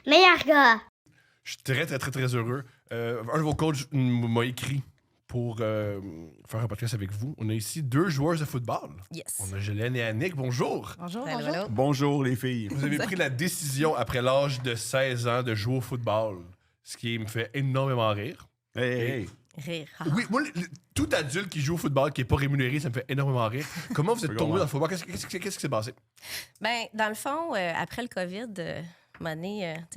Meilleur gars. Je suis très, très, très, très heureux. Un de vos coachs m'a écrit pour faire un podcast avec vous. On a ici 2 joueurs de football. Yes. On a Gélène et Annick. Bonjour. Bonjour, Hello, bonjour. hello. Bonjour les filles. Vous avez pris la décision après l'âge de 16 ans de jouer au football, ce qui me fait énormément rire. Hey. Rire. Oui, moi, tout adulte qui joue au football, qui n'est pas rémunéré, ça me fait énormément rire. Comment vous êtes tombé dans le football? Qu'est-ce qui s'est passé? Ben, dans le fond, après le COVID,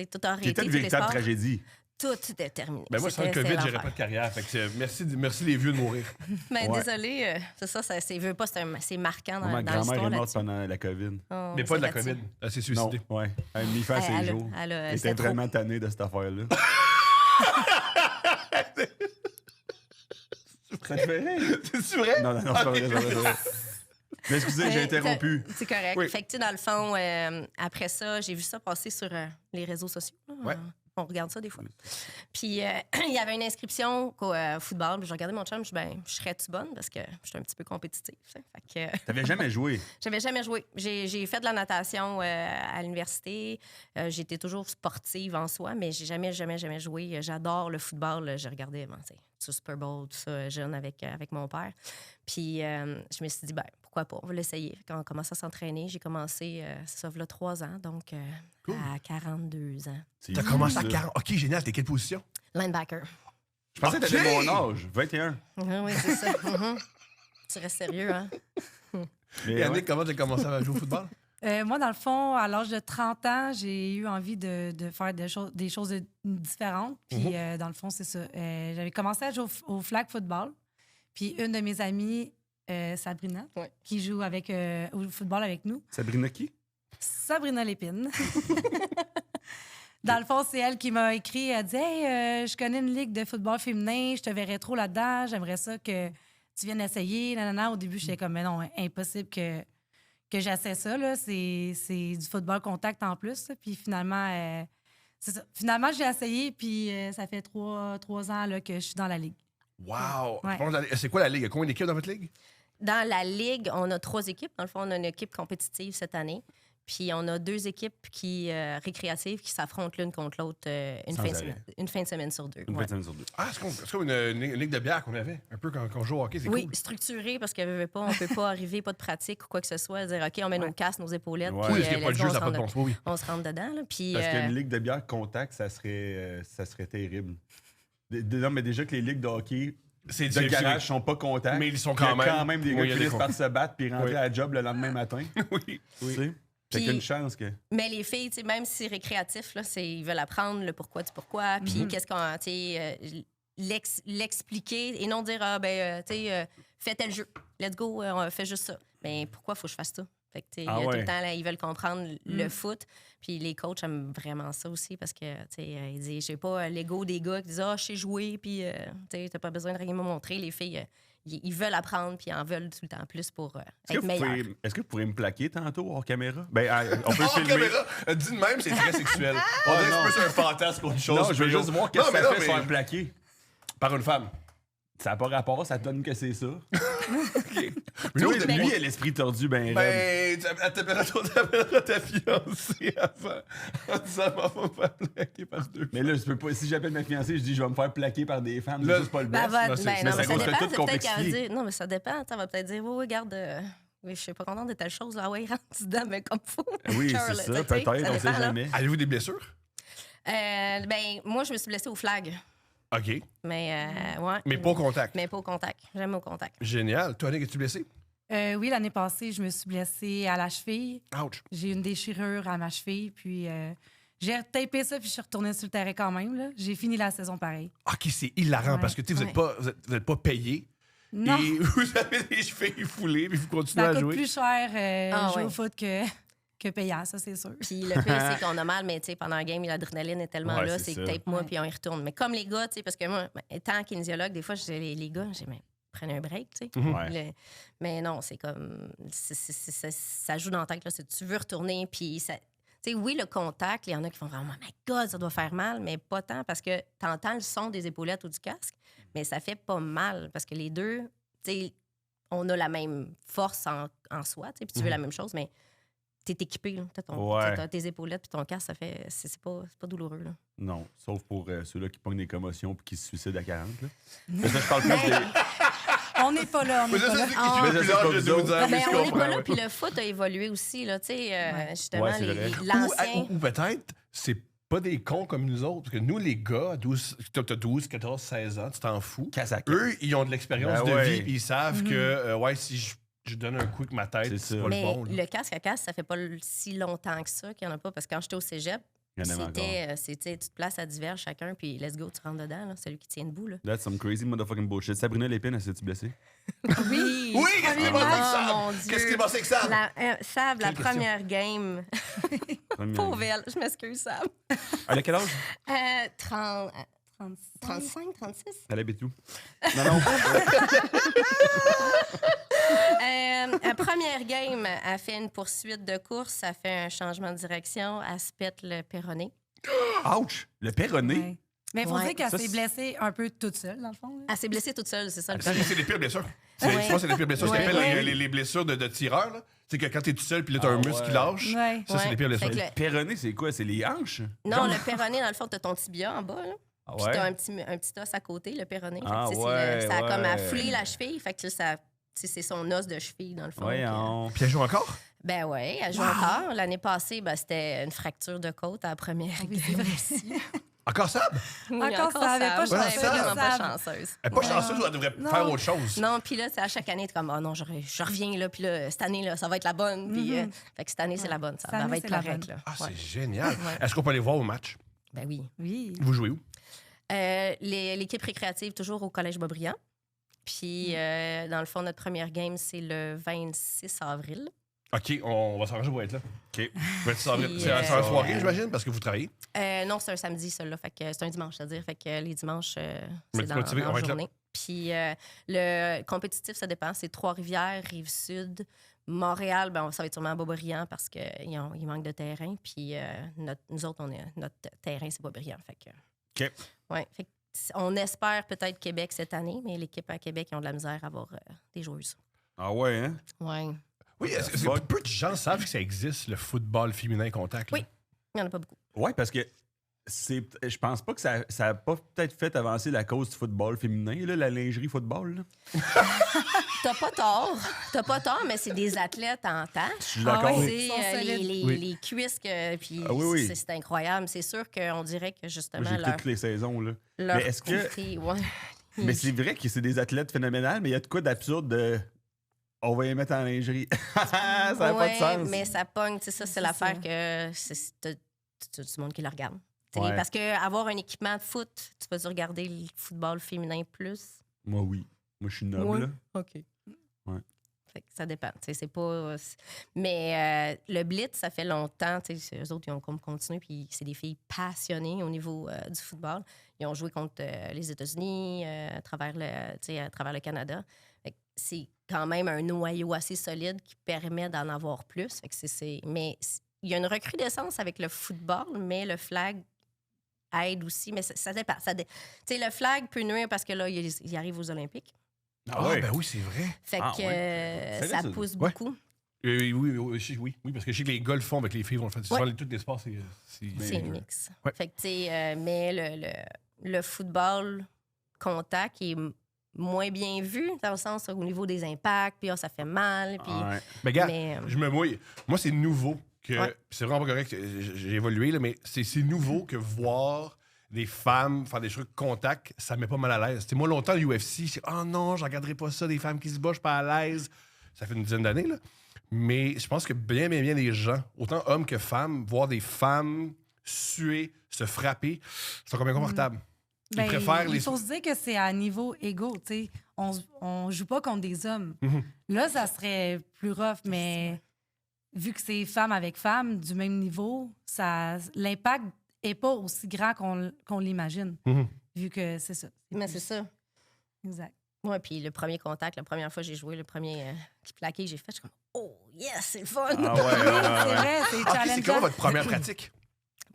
tout a arrêté. C'était une tous les véritable sports. tragédie. Tout est terminé. Ben moi, sans le C'était COVID, j'aurais l'enfer. pas de carrière. Fait que merci les vieux de mourir. Ben, Ouais. désolé, c'est ça, veux pas, c'est marquant dans, Ma dans grand-mère l'histoire est morte là-dessus. pendant la COVID. Oh, Mais pas de la c'est là-dessus. COVID. Elle s'est Non, suicidée. ouais. Elle a mis fin à ses Elle a- jours. elle a- Elle c'était était trop. vraiment tannée de cette affaire-là. Ça te fait rire? C'est vrai? Non, c'est pas vrai, c'est pas vrai, c'est vrai. Mais excusez, j'ai interrompu. C'est correct. Oui. Fait que, tu sais, dans le fond, après ça, j'ai vu ça passer sur les réseaux sociaux. là. Ouais. On regarde ça des fois. Puis, il y avait une inscription au football. Puis, j'ai regardé mon chum. Je dis, ben, je serais-tu bonne? Parce que je suis un petit peu compétitive. Tu sais. Fait que, T'avais jamais joué. j'avais jamais joué. J'ai fait de la natation à l'université. J'étais toujours sportive en soi, mais j'ai jamais joué. J'adore le football. J'ai regardé tu sais, tout Super Bowl, tout ça, jeune avec mon père. Puis je me suis dit, ben, pourquoi pas, on va l'essayer. Quand on commence à s'entraîner, j'ai commencé, ça fait 3 ans, donc Cool. à 42 ans. C'est T'as fou, commencé à ça. 40. Ok, génial. T'es quelle position? Linebacker. Je pensais que Ok. t'avais mon âge, 21. Ah oui, c'est ça. Mhm. Tu restes sérieux, hein? Mais Et ouais. Annick, comment t'as commencé à jouer au football? Moi, dans le fond, à l'âge de 30 ans, j'ai eu envie de faire des choses différentes. Puis, dans le fond, c'est ça. J'avais commencé à jouer au flag football. Puis, une de mes amies, Sabrina, Ouais. qui joue au football avec nous, Sabrina qui? Sabrina Lépine. Dans le fond, c'est elle qui m'a écrit. Elle dit Hey, je connais une ligue de football féminin, je te verrais trop là-dedans, j'aimerais ça que tu viennes essayer. Nanana. Au début, j'étais comme Mais non, impossible que j'essaie ça. Là. C'est du football contact en plus. Là. Puis finalement, c'est ça. Finalement, j'ai essayé, puis ça fait 3 ans là, que je suis dans la ligue. Wow! Ouais. C'est quoi la ligue? Il y a combien d'équipes dans votre ligue? Dans la ligue, on a 3 équipes. Dans le fond, on a une équipe compétitive cette année. Puis on a 2 équipes récréatives qui s'affrontent l'une contre l'autre une fin de semaine sur 2. Une Ouais. 21 sur 2. Ah, c'est comme une ligue de bière qu'on avait, un peu quand on joue au hockey, c'est Oui, cool. structuré parce qu'on ne peut pas arriver, pas de pratique ou quoi que ce soit, dire OK, on met nos casques, nos épaulettes, Ouais. puis Oui, parce qu'il n'y a pas de let's jeu, go, ça n'a pas de bon sens. Oui. on se rentre dedans. Là, puis, Parce qu'une ligue de bière contact, ça serait terrible. Non, mais déjà que les ligues de hockey C'est de garage sont pas contacts. Mais ils sont il y a quand même. quand même des Oui, gars il y a qui des finissent par se battre puis rentrer Oui. à la job le lendemain matin. Oui. Tu sais? Fait Puis- qu'une chance que. Mais les filles, tu sais, même si c'est récréatif, là, ils veulent apprendre le pourquoi du pourquoi, puis qu'est-ce qu'on, tu sais, l'expliquer et non dire, tu sais, fais tel jeu, let's go, on fait juste ça. Mais pourquoi faut que je fasse ça? Fait que, tu sais, Ah il y a tout ouais. le temps, là, ils veulent comprendre le foot. Puis les coachs aiment vraiment ça aussi parce que, tu sais, ils disent, j'ai pas l'ego des gars qui disent, je sais jouer, puis, tu sais, t'as pas besoin de rien me montrer. Les filles, ils veulent apprendre, puis ils en veulent tout le temps plus pour être meilleurs. Est-ce que vous pourriez me plaquer tantôt hors caméra? Ben, on peut Oh, filmer. caméra! Dit de même, c'est très sexuel. On dirait que non. c'est plus un fantasme qu'autre chose. Non, je veux juste voir qu'est-ce Non, que mais ça non, fait mais- sur un plaqué. Par une femme. Ça n'a pas rapport, ça donne que c'est ça. Mais Lui, nous, lui, il a l'esprit tordu, ben, raide. ben, elle t'appellera ta fiancée avant en disant « On va me faire plaquer par 2 Mais là, je peux pas. Si j'appelle ma fiancée, je dis je vais me faire plaquer par des femmes. Là- C'est juste pas le Ben, best. va- non, c'est- ben, mais non, ça mais ça cause de dépend. tout C'est peut-être qu'elle complexifier. dit... Non, mais ça dépend. Elle va peut-être dire, oui, regarde, oui, je suis pas contente de telle chose. Là, ouais, rentre dedans, mais comme faut. Oui, Cœur, c'est là, ça. tu sais, Peut-être, on dépend, sait là. jamais. Avez-vous des blessures? Ben, moi, je me suis blessée au flag. OK. Mais, ouais. Mais pas au contact. Mais pas au contact. Jamais au contact. Génial. Toi, Annick, es-tu blessée? Oui, l'année passée, je me suis blessée à la cheville. Ouch. J'ai eu une déchirure à ma cheville, puis j'ai retapé ça, puis je suis retournée sur le terrain quand même. Là. J'ai fini la saison pareil. OK, c'est hilarant Ouais. parce que tu sais, vous Ouais. n'êtes pas payé Non, et vous avez des chevilles foulées puis vous continuez ça à coûte jouer. plus cher jouer ouais. au foot que payant, ça, c'est sûr. Puis le pire, c'est qu'on a mal, mais tu sais, pendant un game, l'adrénaline est tellement Ouais, là, c'est c'est ça. tape-moi, Ouais. puis on y retourne. Mais comme les gars, tu sais, parce que moi, étant kinésiologue, des fois, je dis, les gars, j'ai mais prenez un break, tu sais. Ouais. Mais non, c'est comme. Ça joue dans la tête, là. Tu veux retourner, puis ça. Tu sais, oui, le contact, il y en a qui font vraiment, oh my God, ça doit faire mal, mais pas tant parce que tu entends le son des épaulettes ou du casque, mais ça fait pas mal parce que les deux, tu sais, on a la même force en soi, tu sais, puis tu veux la même chose, mais t'es équipé. Là. T'as tes épaulettes puis ton casque, ça fait. C'est pas douloureux. Là. Non, sauf pour ceux-là qui pognent des commotions et qui se suicident à 40. Là. Mais ça, je parle plus des... On n'est pas là, on n'est pas là. Mais ça, c'est pas vous autres. On n'est pas là, puis le foot a évolué aussi. Là, justement, Ouais, c'est vrai. l'ancien. Ou peut-être, c'est pas des cons comme nous autres. Parce que nous, les gars, t'as 12, 14, 16 ans, tu t'en fous. Eux, ils ont de l'expérience de vie, puis ils savent que, si je donne un coup avec ma tête, c'est pas mais le bon. Le casque à casque, ça fait pas si longtemps que ça qu'il n'y en a pas. Parce que quand j'étais au cégep, c'était tu te places à divers chacun, puis let's go, tu rentres dedans, là, celui qui tient debout. Là. That's some crazy motherfucking bullshit. Sabrina Lépine, elle s'est-tu blessée? Oui! Oui, qu'est-ce qui est passé avec ça? Mon Dieu. Qu'est-ce qui est passé avec ça? Sab, la première game. Pauvre elle, je m'excuse, Sab. Elle a quel âge? 35, 36. Elle habite où? Non. Première game, elle fait une poursuite de course, elle fait un changement de direction, elle se pète le péroné. Ouch! Le péroné? Ouais. Mais il faut dire qu'elle s'est blessée un peu toute seule, dans le fond. Là. Elle s'est blessée toute seule, c'est ça le C'est les pires blessures. Je pense que c'est les pires blessures. Ce qu'on appelle les blessures de tireur. Là. C'est que quand t'es tout seul puis là, t'as un muscle qui lâche. Ouais. Ça, c'est les pires blessures. Le péroné, c'est quoi? C'est les hanches? Non, le péroné, dans le fond, t'as ton tibia en bas. Là. Ah Puis ouais? t'as un petit os à côté, le péroné. Ah fait que, ouais, ça a comme afflé la cheville. Fait que ça, c'est son os de cheville, dans le fond. Puis elle joue encore? Ben oui, elle joue encore. L'année passée, c'était une fracture de côte à la première game aussi. Encore ça? Oui, encore ça, elle avait pas Sab. chanceuse. Elle est vraiment pas Sab. chanceuse. Elle est pas chanceuse ou elle devrait faire autre chose? Non, puis là, à chaque année, t'es comme, oh non, je reviens, là, puis là, cette année, là, ça va être la bonne. Puis, fait que cette année, c'est la bonne, ça. Cette Elle va année, être c'est la correcte, bonne. là. Ah, Ouais. c'est génial. Est-ce qu'on peut aller voir au match? Ben oui. Oui. Vous jouez où? L'équipe récréative, toujours au Collège Boisbriand. Puis, dans le fond, notre première game, c'est le 26 avril. OK, on va s'arranger pour être là. OK. C'est Puis, un soirée, j'imagine, parce que vous travaillez? Non, c'est un samedi, celui-là. Fait que c'est un dimanche, c'est-à-dire. Fait que les dimanches, c'est dans motivé, on va la être là. journée. Puis le compétitif, ça dépend. C'est Trois-Rivières, Rive-Sud. Montréal, ça va être sûrement à Boisbriand parce qu'il manque de terrain. Puis nous autres, notre terrain, c'est Boisbriand. Fait que, OK. Ouais, fait que on espère peut-être Québec cette année, mais l'équipe à Québec, ils ont de la misère à avoir des joueuses. Ah ouais, hein? Ouais. Oui, est-ce que peu de gens savent que ça existe, le football féminin contact? Là? Oui. Il n'y en a pas beaucoup. Ouais, parce que je pense pas que ça a pas peut-être fait avancer la cause du football féminin, là, la lingerie football. Là. T'as pas tort, mais c'est des athlètes en temps. Je suis d'accord. C'est les cuisses, puis oui. c'est incroyable. C'est sûr qu'on dirait que justement. Moi, j'ai toutes les saisons. Là. Mais est-ce que. Mais c'est vrai que c'est des athlètes phénoménales, mais il y a de quoi d'absurde de. On va les mettre en lingerie. Ça n'a pas de sens. Mais ça pogne. Ça, c'est l'affaire que t'as tout le monde qui le regarde. Ouais. Parce qu'avoir un équipement de foot, tu peux regarder le football féminin plus? Moi, oui. Moi, je suis noble. Oui. OK. Ouais. Fait que ça dépend. C'est pas... Mais le Blitz, ça fait longtemps. Eux autres, ils ont continué. Puis c'est des filles passionnées au niveau du football. Ils ont joué contre les États-Unis, à travers le Canada. Fait que c'est quand même un noyau assez solide qui permet d'en avoir plus. Fait que mais il y a une recrudescence avec le football, mais le flag aide aussi. Mais ça dépend. Le flag peut nuire parce que là, il arrive aux Olympiques. Ben oui, c'est vrai. Fait que ça pousse beaucoup. Oui, parce que je sais que les gars le font avec les filles, vont le faire. Souvent, tous les sports, c'est un mix. Ouais. Fait que, mais le football contact est moins bien vu, dans le sens au niveau des impacts, puis ça fait mal. Puis, mais gars, je me mouille. Moi, c'est nouveau. C'est vraiment pas correct. J'ai évolué, là, mais c'est nouveau que voir des femmes faire des trucs contact, ça me met pas mal à l'aise. Moi, longtemps, l'UFC, c'est « Oh non, je regarderai pas ça, des femmes qui se battent, je suis pas à l'aise. » Ça fait une dizaine d'années, là. Mais je pense que bien des gens, autant hommes que femmes, voir des femmes suer, se frapper, c'est encore bien confortable. Il faut se dire que c'est à niveau égaux, tu sais. On joue pas contre des hommes. Là, ça serait plus rough, mais vu que c'est femme avec femme, du même niveau, l'impact est pas aussi grand qu'on l'imagine. Vu que c'est ça. Mais c'est ça. Exact. Oui, puis le premier contact, la première fois que j'ai joué, le premier plaqué que j'ai fait, je suis comme « Oh, yes, c'est le fun! » C'est vrai, c'est challengeant. C'est quoi votre première pratique?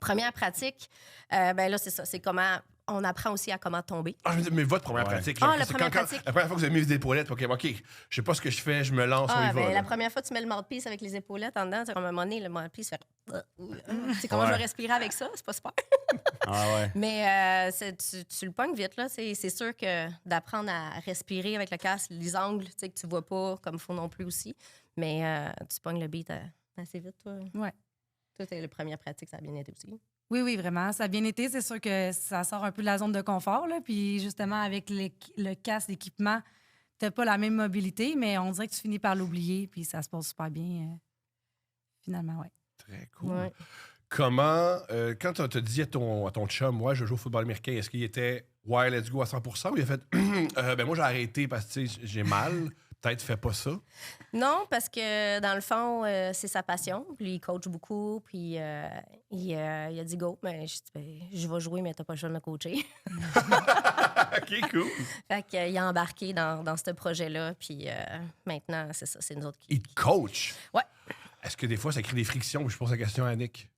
Première pratique, là, c'est ça. C'est comment on apprend aussi à comment tomber. Ah, je veux dire, mais votre première Ouais. pratique. Ah, genre, la c'est première quand- pratique. la première fois que vous avez mis les épaulettes, OK, je sais pas ce que je fais, je me lance, on y va. Ben, là. la première fois, tu mets le mouthpiece avec les épaulettes en dedans, à un moment donné, le mouthpiece fait. C'est comment je vais respirer avec ça? C'est pas super. Ah ouais. Mais tu le pognes vite, là. C'est sûr que d'apprendre à respirer avec le casque, les angles, tu sais, que tu vois pas comme il faut non plus aussi. Mais tu pognes le beat assez vite, toi. Ouais. Toi, la première pratique, ça a bien été aussi. Oui, oui, vraiment. Ça a bien été. C'est sûr que ça sort un peu de la zone de confort. Là. Puis justement, avec le casque, l'équipement, tu n'as pas la même mobilité, mais on dirait que tu finis par l'oublier. Puis ça se passe super bien, finalement, oui. Très cool. Ouais. Comment, quand tu as dit à ton chum, ouais, je joue au football américain, est-ce qu'il était, ouais, let's go à 100%, ou il a fait, ben moi j'ai arrêté parce que tu sais, j'ai mal, peut-être fais pas ça? Non, parce que dans le fond, c'est sa passion. Puis il coach beaucoup. Puis il a dit go. Mais je vais jouer, mais t'as pas le choix de me coacher. OK, cool. Fait qu'il a embarqué dans ce projet-là. Puis maintenant, c'est ça, c'est nous autres qui. Il te coach? Ouais. Est-ce que des fois ça crée des frictions? Je pose la question à Nick.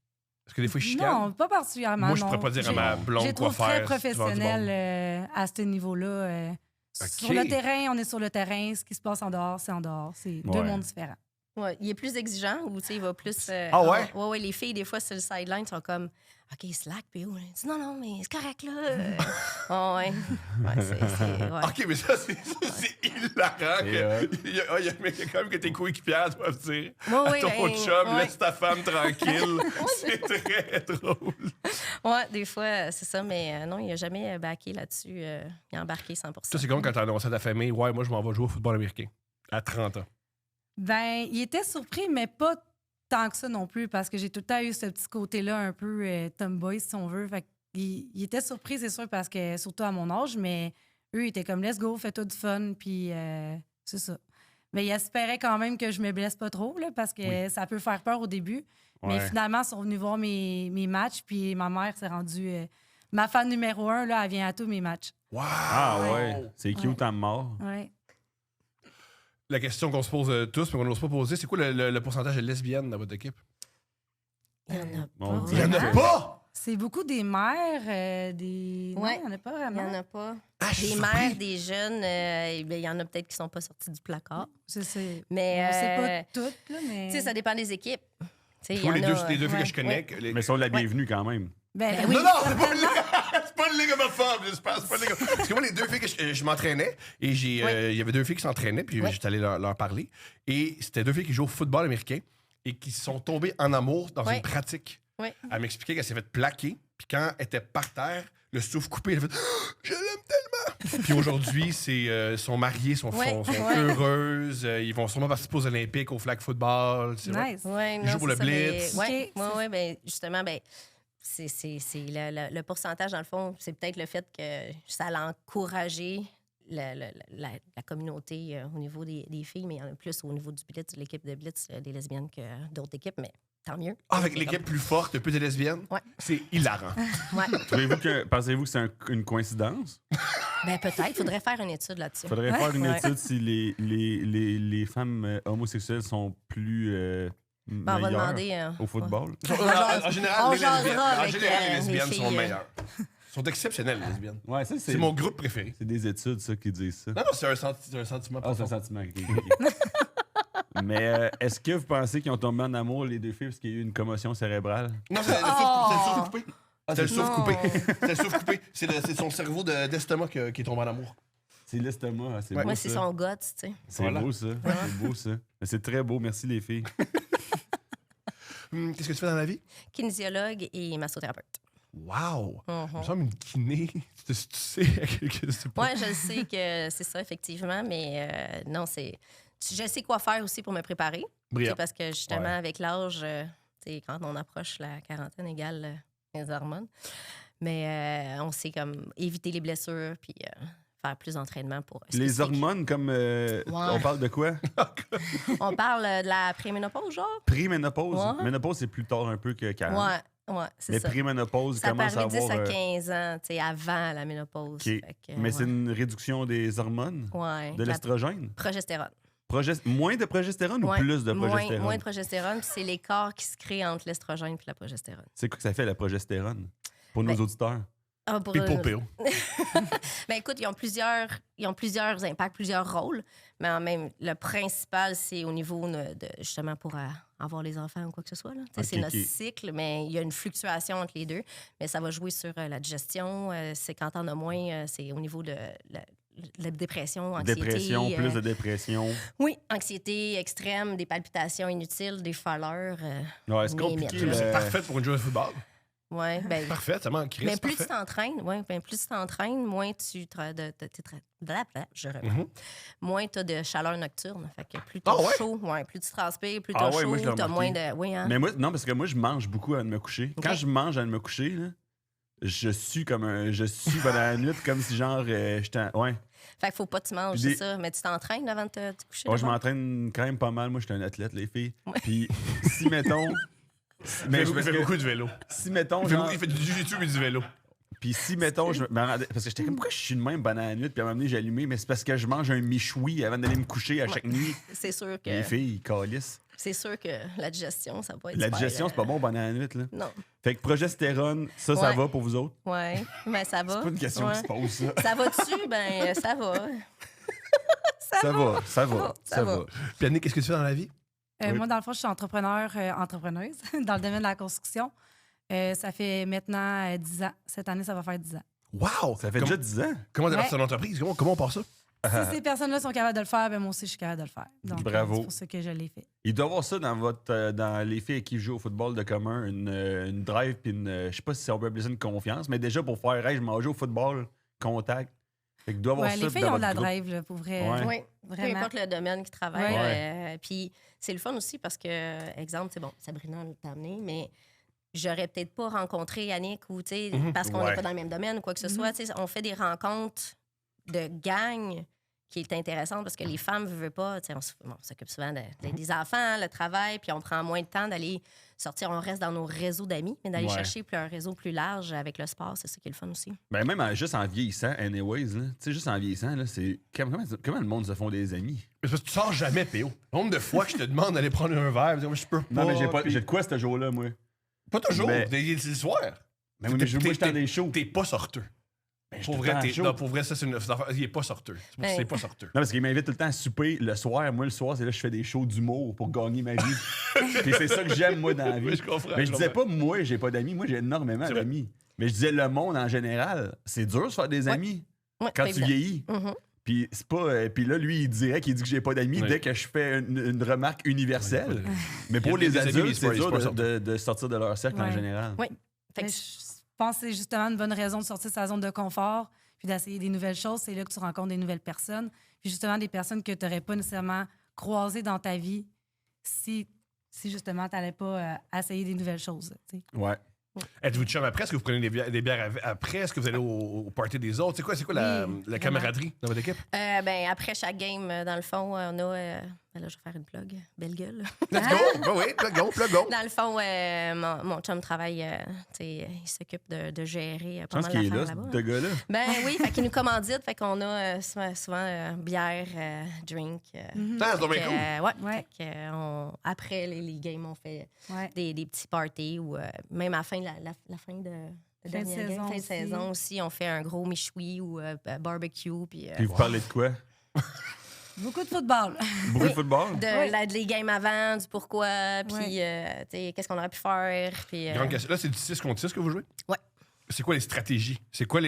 Est-ce que des fois il chicane? Non, pas particulièrement. Moi, je non. pourrais pas dire à J'ai- ma blonde J'ai quoi trouvé faire. très si tu vas avoir du professionnel à ce niveau-là. OK. Sur le terrain, on est sur le terrain. Ce qui se passe en dehors, c'est en dehors. C'est deux Ouais. mondes différents. Ouais, il est plus exigeant ou tu sais, il va plus. Ah ouais? Ouais, les filles, des fois, sur le sideline, sont comme OK, slack, puis oh, non, mais c'est correct, là. Oh, ouais. Ouais, ouais. OK, mais ça, c'est hilarant. Et, Il y a quand même que tes coéquipières doivent dire Ouais, à ton ben, chum, ouais. laisse ta femme tranquille. C'est très drôle. Ouais, des fois, c'est ça, mais non, il n'a jamais backé là-dessus. Il a embarqué 100%. Toi, c'est comme quand t'as annoncé à ta famille, ouais, moi, je m'en vais jouer au football américain à 30 ans. Ben, il était surpris, mais pas tant que ça non plus, parce que j'ai tout le temps eu ce petit côté-là un peu tomboy, si on veut. Fait il était surpris, c'est sûr, parce que surtout à mon âge, mais eux, ils étaient comme let's go, fais-toi du fun, puis c'est ça. Mais ils espéraient quand même que je me blesse pas trop, là, parce que ça peut faire peur au début. Mais Ouais. finalement, ils sont venus voir mes matchs, puis ma mère s'est rendue ma fan numéro 1, là, elle vient à tous mes matchs. Wow! Ah ouais. C'est cute Ouais. à mort. Ouais. La question qu'on se pose tous, mais qu'on n'ose pas poser, c'est quoi le pourcentage de lesbiennes dans votre équipe? Il n'y en a Mon pas. Dieu. Il n'y en a pas! C'est beaucoup des mères, des... Ouais. Non, il n'y en a pas Il vraiment. n'y en a pas. Ah, je suis Des surpris. mères, des jeunes, il y en a peut-être qui sont pas sortis du placard. C'est Mais pas toutes, là, mais... tu sais, ça dépend des équipes. Tu sais, il y Moi, en les a, deux filles ouais. que je connais. que les- Mais ils sont la bienvenue quand même. Ben, oui. Non, non, c'est pas une ligue, c'est pas une ligue homophobe, j'espère. C'est pas une ligue homophobe. Parce que moi, les deux filles que je m'entraînais, et il y avait deux filles qui s'entraînaient, puis Oui. j'étais allé leur parler. Et c'était deux filles qui jouent au football américain et qui sont tombées en amour dans Oui. une pratique. Oui. Elle m'expliquait qu'elle s'est fait plaquer, puis quand elle était par terre, le souffle coupé, elle a fait Je l'aime tellement! Puis aujourd'hui, sont mariés, sont Ouais. Ouais. heureuses, ils vont sûrement participer aux Olympiques, au flag football. C'est vrai. nice. Ouais, Ils jouent pour le c'est ça, mais- Blitz. Ouais, Ok, ouais, ben, justement, ben, c'est le pourcentage, dans le fond, c'est peut-être le fait que ça a encouragé la communauté au niveau des filles, mais il y en a plus au niveau du Blitz, de l'équipe de Blitz, des lesbiennes que d'autres équipes, mais tant mieux. Ah, avec C'est l'équipe plus forte, il y a plus de lesbiennes. Ouais. C'est hilarant. comme- Ouais. Pensez-vous que c'est une coïncidence? Ben, peut-être, il faudrait faire une étude là-dessus. Il faudrait faire une Ouais. étude si les femmes homosexuelles sont plus Ben, on va meilleures demander. au football. En général, on les lesbiennes, jasera en avec, général, les les lesbiennes filles, sont meilleures. Sont exceptionnelles, les lesbiennes. Ouais, ça, C'est mon groupe préféré. C'est des études, ça, qui disent ça. Non, non, c'est un sentiment. Ah, c'est un profond. sentiment. ok, ok. Mais est-ce que vous pensez qu'ils ont tombé en amour, les deux filles, parce qu'il y a eu une commotion cérébrale? Non, c'est le souffle coupé. C'est le souffle Non. coupé. C'est le souffle coupé. C'est son cerveau d'estomac qui est tombé en amour. C'est l'estomac, c'est Ouais. beau Moi, c'est ça. son guts, tu sais. C'est Voilà. beau ça, c'est beau ça. Mais c'est très beau, merci les filles. Qu'est-ce que tu fais dans la vie? Kinésiologue et massothérapeute. Wow! Mhm. Ça me semble une kiné. Tu sais que c'est pas... Oui, je le sais que c'est ça, effectivement, mais non, c'est. Je sais quoi faire aussi pour me préparer. Tu Brillant. sais, parce que justement, Ouais. avec l'âge, tu sais, quand on approche la quarantaine égale les hormones. Mais on sait comme éviter les blessures puis faire plus d'entraînement pour. Les spécifique. hormones, comme on parle de quoi? On parle de la préménopause, genre? Préménopause. Ouais. Ménopause, c'est plus tard un peu que 40. Ouais, c'est Mais ça. préménopause, Ça peut commence à arriver 10 avoir. à 15 ans, tu sais, avant la ménopause. OK. Fait que, Mais c'est ouais. une réduction des hormones, Ouais, de la l'estrogène. progestérone. Moins de progestérone Ouais, ou plus de progestérone? Moins de progestérone, puis c'est l'écart qui se crée entre l'estrogène et la progestérone. C'est quoi que ça fait, la progestérone? Pour nos Ben, auditeurs. Ah, pour, Puis pour PO. Ben écoute, ils ont plusieurs impacts, plusieurs rôles, mais même le principal, c'est au niveau justement pour avoir les enfants ou quoi que ce soit. Là. C'est notre cycle, mais il y a une fluctuation entre les deux. Mais ça va jouer sur la digestion. C'est quand t'en as moins, c'est au niveau de la dépression, anxiété. Dépression, plus de dépression. Oui, anxiété extrême, des palpitations inutiles, des phaleurs. Ouais, c'est compliqué. C'est parfait pour une joueuse de football. Ouais, ben, Parfait, ça manque. mais plus tu t'entraînes, moins tu moins tu as de chaleur nocturne. Fait que plus tu chaud, plus tu transpires, plus tu as chaud, tu as moins de. Oui, hein? Mais moi, non, parce que moi, je mange beaucoup avant de me coucher. Okay. Quand je mange avant de me coucher, là, je suis pendant la nuit comme si genre j'étais. Ouais. Fait qu'il faut pas que tu manges, c'est ça. Mais tu t'entraînes avant de te coucher. Ouais, je m'entraîne quand même pas mal. Moi, je suis un athlète, les filles. Puis si, mettons. Mais je fais beaucoup de vélo. Si, mettons. Il fait du jiu-jitsu et du vélo. Puis si, mettons, parce que j'étais comme, pourquoi je suis de même pendant la nuit? Puis à un moment donné, j'ai allumé, mais c'est parce que je mange un michoui avant d'aller me coucher à chaque nuit. C'est sûr que. Les filles, ils calissent. C'est sûr que la digestion, ça va être. La digestion, c'est pas bon pendant la nuit, là. Non. Fait que progestérone, ça va pour vous autres? Ouais, ben ça va. C'est pas une question qui se pose, ça. Ça va-tu? Ben, ça va. Ça va. Puis Annick, qu'est-ce que tu fais dans la vie? Moi, dans le fond, je suis entrepreneuse dans le domaine de la construction. Ça fait maintenant 10 ans. Cette année, ça va faire 10 ans. Wow! Ça fait déjà 10 ans? Comment t'as parti ton entreprise? Comment on part ça? Si ces personnes-là sont capables de le faire, ben moi aussi, je suis capable de le faire. Donc, bravo. c'est pour ça que je l'ai fait. Il doit y avoir ça dans les filles qui jouent au football de commun, une drive puis je sais pas si on peut appeler ça une confiance, mais déjà pour faire je m'en joue au football, contact. Fait que doit avoir ça les filles dans ont de la votre drive, là, pour vrai. Ouais. Oui, peu Vraiment. importe le domaine qu'ils travaillent. Puis c'est le fun aussi parce que, exemple, c'est bon, Sabrina t'a amené, mais j'aurais peut-être pas rencontré Annick ou, tu sais, parce qu'on n'est pas dans le même domaine ou quoi que ce soit. Tu sais, on fait des rencontres de gang qui est intéressante parce que les femmes ne veulent pas. Tu sais, on s'occupe souvent des enfants, le travail, puis on prend moins de temps d'aller sortir. On reste dans nos réseaux d'amis, mais d'aller chercher un réseau plus large avec le sport, c'est ça qui est le fun aussi. Ben même juste en vieillissant, anyways, là, tu sais, juste en vieillissant, là, c'est comment le monde se font des amis? Mais c'est parce que tu sors jamais, PO. Le nombre de fois que je te demande d'aller prendre un verre, je peux pas. Non, mais j'ai de quoi ce jour-là, moi? Pas toujours, Mais- c'est le soir. Mais moi, je suis dans des shows. T'es pas sorteux. Pour vrai, pour vrai, ça, c'est une affaire. Il est pas sorteux. C'est pour ça que c'est pas sorteux. Non, parce qu'il m'invite tout le temps à souper le soir. Moi, le soir, c'est là que je fais des shows d'humour pour gagner ma vie. Puis c'est ça que j'aime, moi, dans la vie. Oui, je comprends, Mais je disais comprends. pas, moi, j'ai pas d'amis. Moi, j'ai énormément C'est vrai. d'amis. Mais je disais, le monde en général, c'est dur de se faire des amis Ouais, quand c'est tu évident. vieillis. Puis c'est pas. Puis là, lui, il dirait qu'il dit que j'ai pas d'amis Oui. dès que je fais une remarque universelle. Mais pour Il y a les des amis, adultes, mais c'est c'est dur pas sortir. de sortir de leur cercle en Ouais. général. Oui. Fait Mais que je pense que c'est justement une bonne raison de sortir de sa zone de confort puis d'essayer des nouvelles choses. C'est là que tu rencontres des nouvelles personnes. Puis justement, des personnes que tu n'aurais pas nécessairement croisées dans ta vie si justement, tu n'allais pas essayer des nouvelles choses. Tu sais. Ouais. Êtes-vous de chum après? Est-ce que vous prenez des bières après? Est-ce que vous allez au party des autres? C'est quoi la camaraderie dans votre équipe? ben, après chaque game, dans le fond, on a. Ben là, je vais faire une plug. Belle gueule. Let's go! Ben oui, plug go! Dans le fond, mon chum travaille, tu sais, il s'occupe de gérer Je pas pense mal qu'il est d'affaires là, là-bas. ce gars-là. Ben oui, fait qu'il nous commandite, fait qu'on a souvent bière, drink. Ah, c'est donc bien cool. Ouais. Fait que, après les games, on fait Ouais. des petits parties ou même à la fin de la fin de la Fin de dernière game, saison fin de aussi. saison aussi, on fait un gros michoui ou barbecue. Puis, Puis vous parlez de quoi? Beaucoup de football. Beaucoup de football? de les games avant, du pourquoi, puis tu sais, qu'est-ce qu'on aurait pu faire. Puis, Grande question. Là, c'est du 6 contre 6 que vous jouez? Ouais. C'est quoi les stratégies? C'est quoi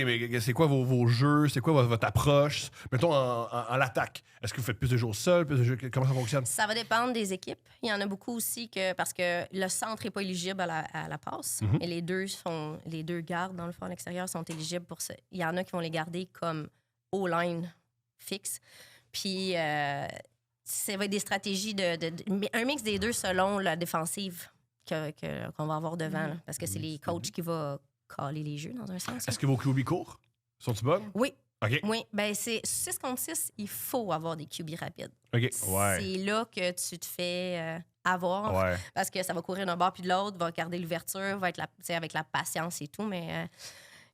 vos jeux? C'est quoi votre approche? Mettons en l'attaque. Est-ce que vous fêtes plus de jours seuls? Plus de jeux... Comment ça fonctionne? Ça va dépendre des équipes. Il y en a beaucoup aussi parce que le centre n'est pas éligible à la passe. Et les deux gardes, dans le fond, à l'extérieur, sont éligibles pour ça. Il y en a qui vont les garder comme O-line fixe. Puis, ça va être des stratégies un mix des deux selon la défensive qu'on va avoir devant. Là, parce que c'est les coachs qui vont caler les jeux, dans un sens. Est-ce que vos QB courts? Sont-ils bonnes? Oui. OK. Oui, ben c'est 6 contre 6, il faut avoir des QB rapides. OK. Ouais. C'est là que tu te fais avoir Ouais. parce que ça va courir d'un bord puis de l'autre, va garder l'ouverture, va être avec la patience et tout, mais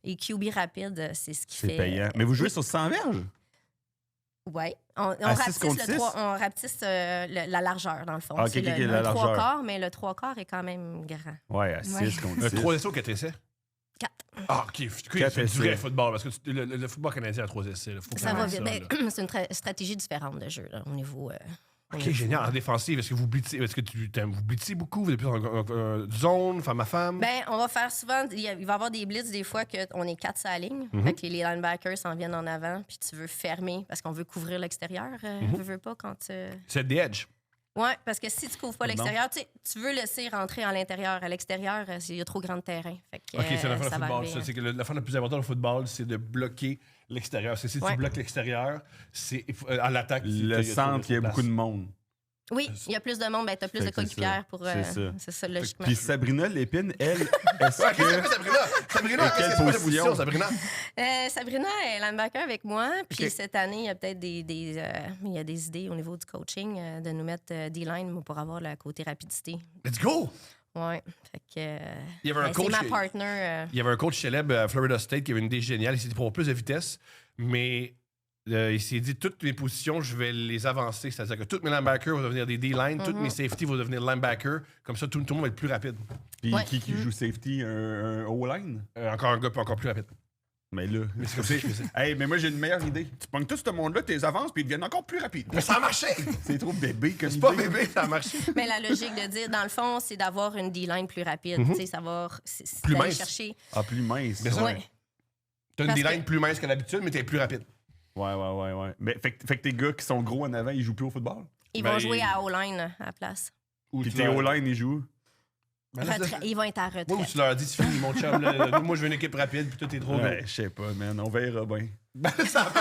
les QB rapides, c'est ce qui C'est fait... payant. Mais vous jouez sur 100 verges? Oui. On À 6 rapetisse, contre 6? on rapetisse la largeur, dans le fond. Ah, ok, C'est ok, le la largeur. 3/4, mais le 3/4 est quand même grand. Ouais, à 6 contre 6. 3 essais ou 4 essais? 4. Ah, OK. Tu fais du vrai football, parce que le football canadien a 3 essais. Là, faut Ça va faire vite. là. C'est une stratégie différente de jeu, là, au niveau... OK, génial. En défensive, est-ce que vous blitzez, vous blitzez beaucoup? Vous êtes plus en zone, femme à femme? Ben, on va faire souvent... Il va y avoir des blitz des fois qu'on est 4 sur la ligne. Fait que les linebackers s'en viennent en avant, puis tu veux fermer parce qu'on veut couvrir l'extérieur. Veux pas quand tu... C'est des edge. Oui, parce que si tu couvres pas l'extérieur, tu veux laisser rentrer à l'intérieur. À l'extérieur, il y a trop grand terrain. Fait que, OK, c'est la fin ça du va football. arriver, C'est que la fin la plus importante au football, c'est de bloquer l'extérieur. Si tu bloques l'extérieur, c'est à l'attaque. Le centre, il y a beaucoup de monde. Oui, il y a plus de monde, ben, tu as plus de coéquipières pour. C'est ça, logiquement. Puis Sabrina Lépine, elle, est-ce que. Sabrina, quelle position? Sabrina? Sabrina est linebacker avec moi. Puis cette année, il y a peut-être il y a des idées au niveau du coaching de nous mettre D-line pour avoir le côté rapidité. Let's go! Oui. Fait que. Il y avait un coach. C'est ma partner. Il y avait un coach célèbre à Florida State qui avait une idée géniale. Il s'est dit pour avoir plus de vitesse, mais. Il s'est dit, toutes mes positions, je vais les avancer. C'est-à-dire que tous mes linebackers vont devenir des D-line, tous mes safety vont devenir linebackers. Comme ça, tout le monde va être plus rapide. Puis qui joue safety? Un O-line? Encore un gars encore plus rapide. Mais là... Mais c'est comme ça. Hey, mais moi, j'ai une meilleure idée. Tu pognes tout ce monde-là, tes avances, puis ils deviennent encore plus rapides. Mais ça a marché! C'est trop bébé comme C'est idée. pas bébé, ça a marché. Mais la logique de dire, dans le fond, c'est d'avoir une D-line plus rapide. Tu sais, savoir... Plus d'aller mince. chercher... Ah, plus mince. Mais ça, Ouais. t'as une Parce D-line plus mince qu'à l'habitude, mais t'es plus rapide. Ouais. Mais fait que tes gars qui sont gros en avant, ils jouent plus au football? Ils vont jouer à O-line à la place. Puis tes O-line, ils jouent? Ils vont être à retraite. Moi, où tu leur dis, tu finis, mon chum, là, moi, je veux une équipe rapide, puis toi, t'es trop Ouais, je sais pas, man. On verra bien. ça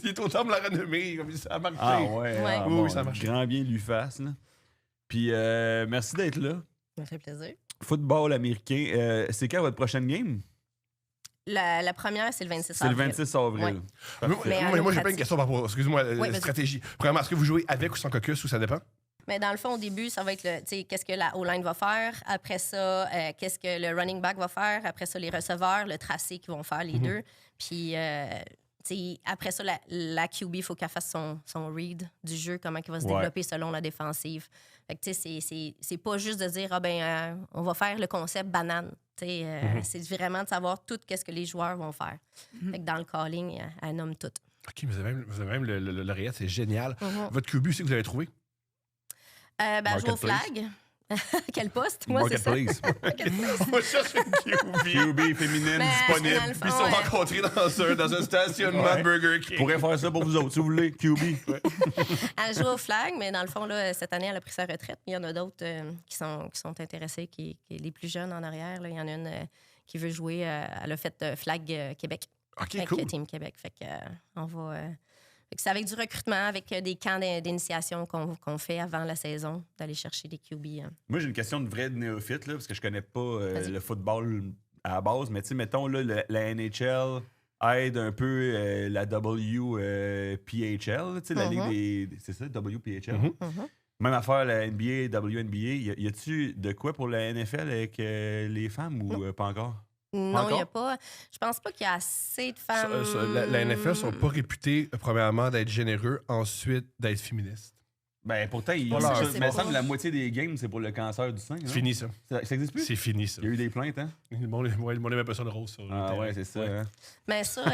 il est au temps de la renommée, comme ça a marché. Ah ouais. Ouais. Ah, Oui, bon, ça marche. Grand bien lui fasse, là. Puis merci d'être là. Ça me fait plaisir. Football américain. C'est quand votre prochaine game? La première, c'est le 26 C'est le avril. 26 avril. Ouais. Mais Mais moi, j'ai plein de pratique. questions par rapport. Excuse-moi, vas-y. stratégie. Premièrement, est-ce que vous jouez avec ou sans caucus ou ça dépend? Mais dans le fond, au début, ça va être qu'est-ce que la O-line va faire. Après ça, qu'est-ce que le running back va faire. Après ça, les receveurs, le tracé qu'ils vont faire, les deux. Puis, après ça, la QB, il faut qu'elle fasse son read du jeu, comment il va se développer selon la défensive. Fait que, c'est pas juste de dire, on va faire le concept banane. C'est vraiment de savoir tout ce que les joueurs vont faire. Fait que dans le calling, elle nomme tout. OK, mais vous avez même le lauréat, c'est génial. Votre QB, c'est que vous avez trouvé? Jouer au flag. Quel poste? Moi, c'est ça. Marketplace. On cherche une QB. QB féminine Mais, disponible. dans le fond, Puis ils sont rencontrés dans un stationnement de Burger Je King. pourrais faire ça pour vous autres, si vous voulez. QB. Elle joue au flag, mais dans le fond, là, cette année, elle a pris sa retraite. Il y en a d'autres qui sont intéressés, qui les plus jeunes en arrière. Là. Il y en a une qui veut jouer. Elle a fait flag Québec. OK, avec cool. Team Québec. Fait que, on va... fait que c'est avec du recrutement, avec des camps d'initiation qu'on fait avant la saison, d'aller chercher des QB. Moi, j'ai une question de vrai néophyte, là, parce que je connais pas Vas-y. le football à la base. Mais tu sais, mettons, là, la NHL aide un peu la WPHL, tu sais, la Ligue des... C'est ça, WPHL? Même affaire, la NBA, WNBA. Y a-tu de quoi pour la NFL avec les femmes ou pas encore? Non, il n'y a pas. Je pense pas qu'il y a assez de femmes. La NFL ne sont pas réputés, premièrement, d'être généreux, ensuite d'être féministes. Ben, pourtant, il Voilà. Je sais me pas. semble la moitié des games, c'est pour le cancer du sein. C'est fini, ça. Ça existe plus? C'est fini, ça. Il y a eu des plaintes, hein? Le monde aimait pas ça de rose, ça. Ah ouais, c'est ça. Hein? Mais ça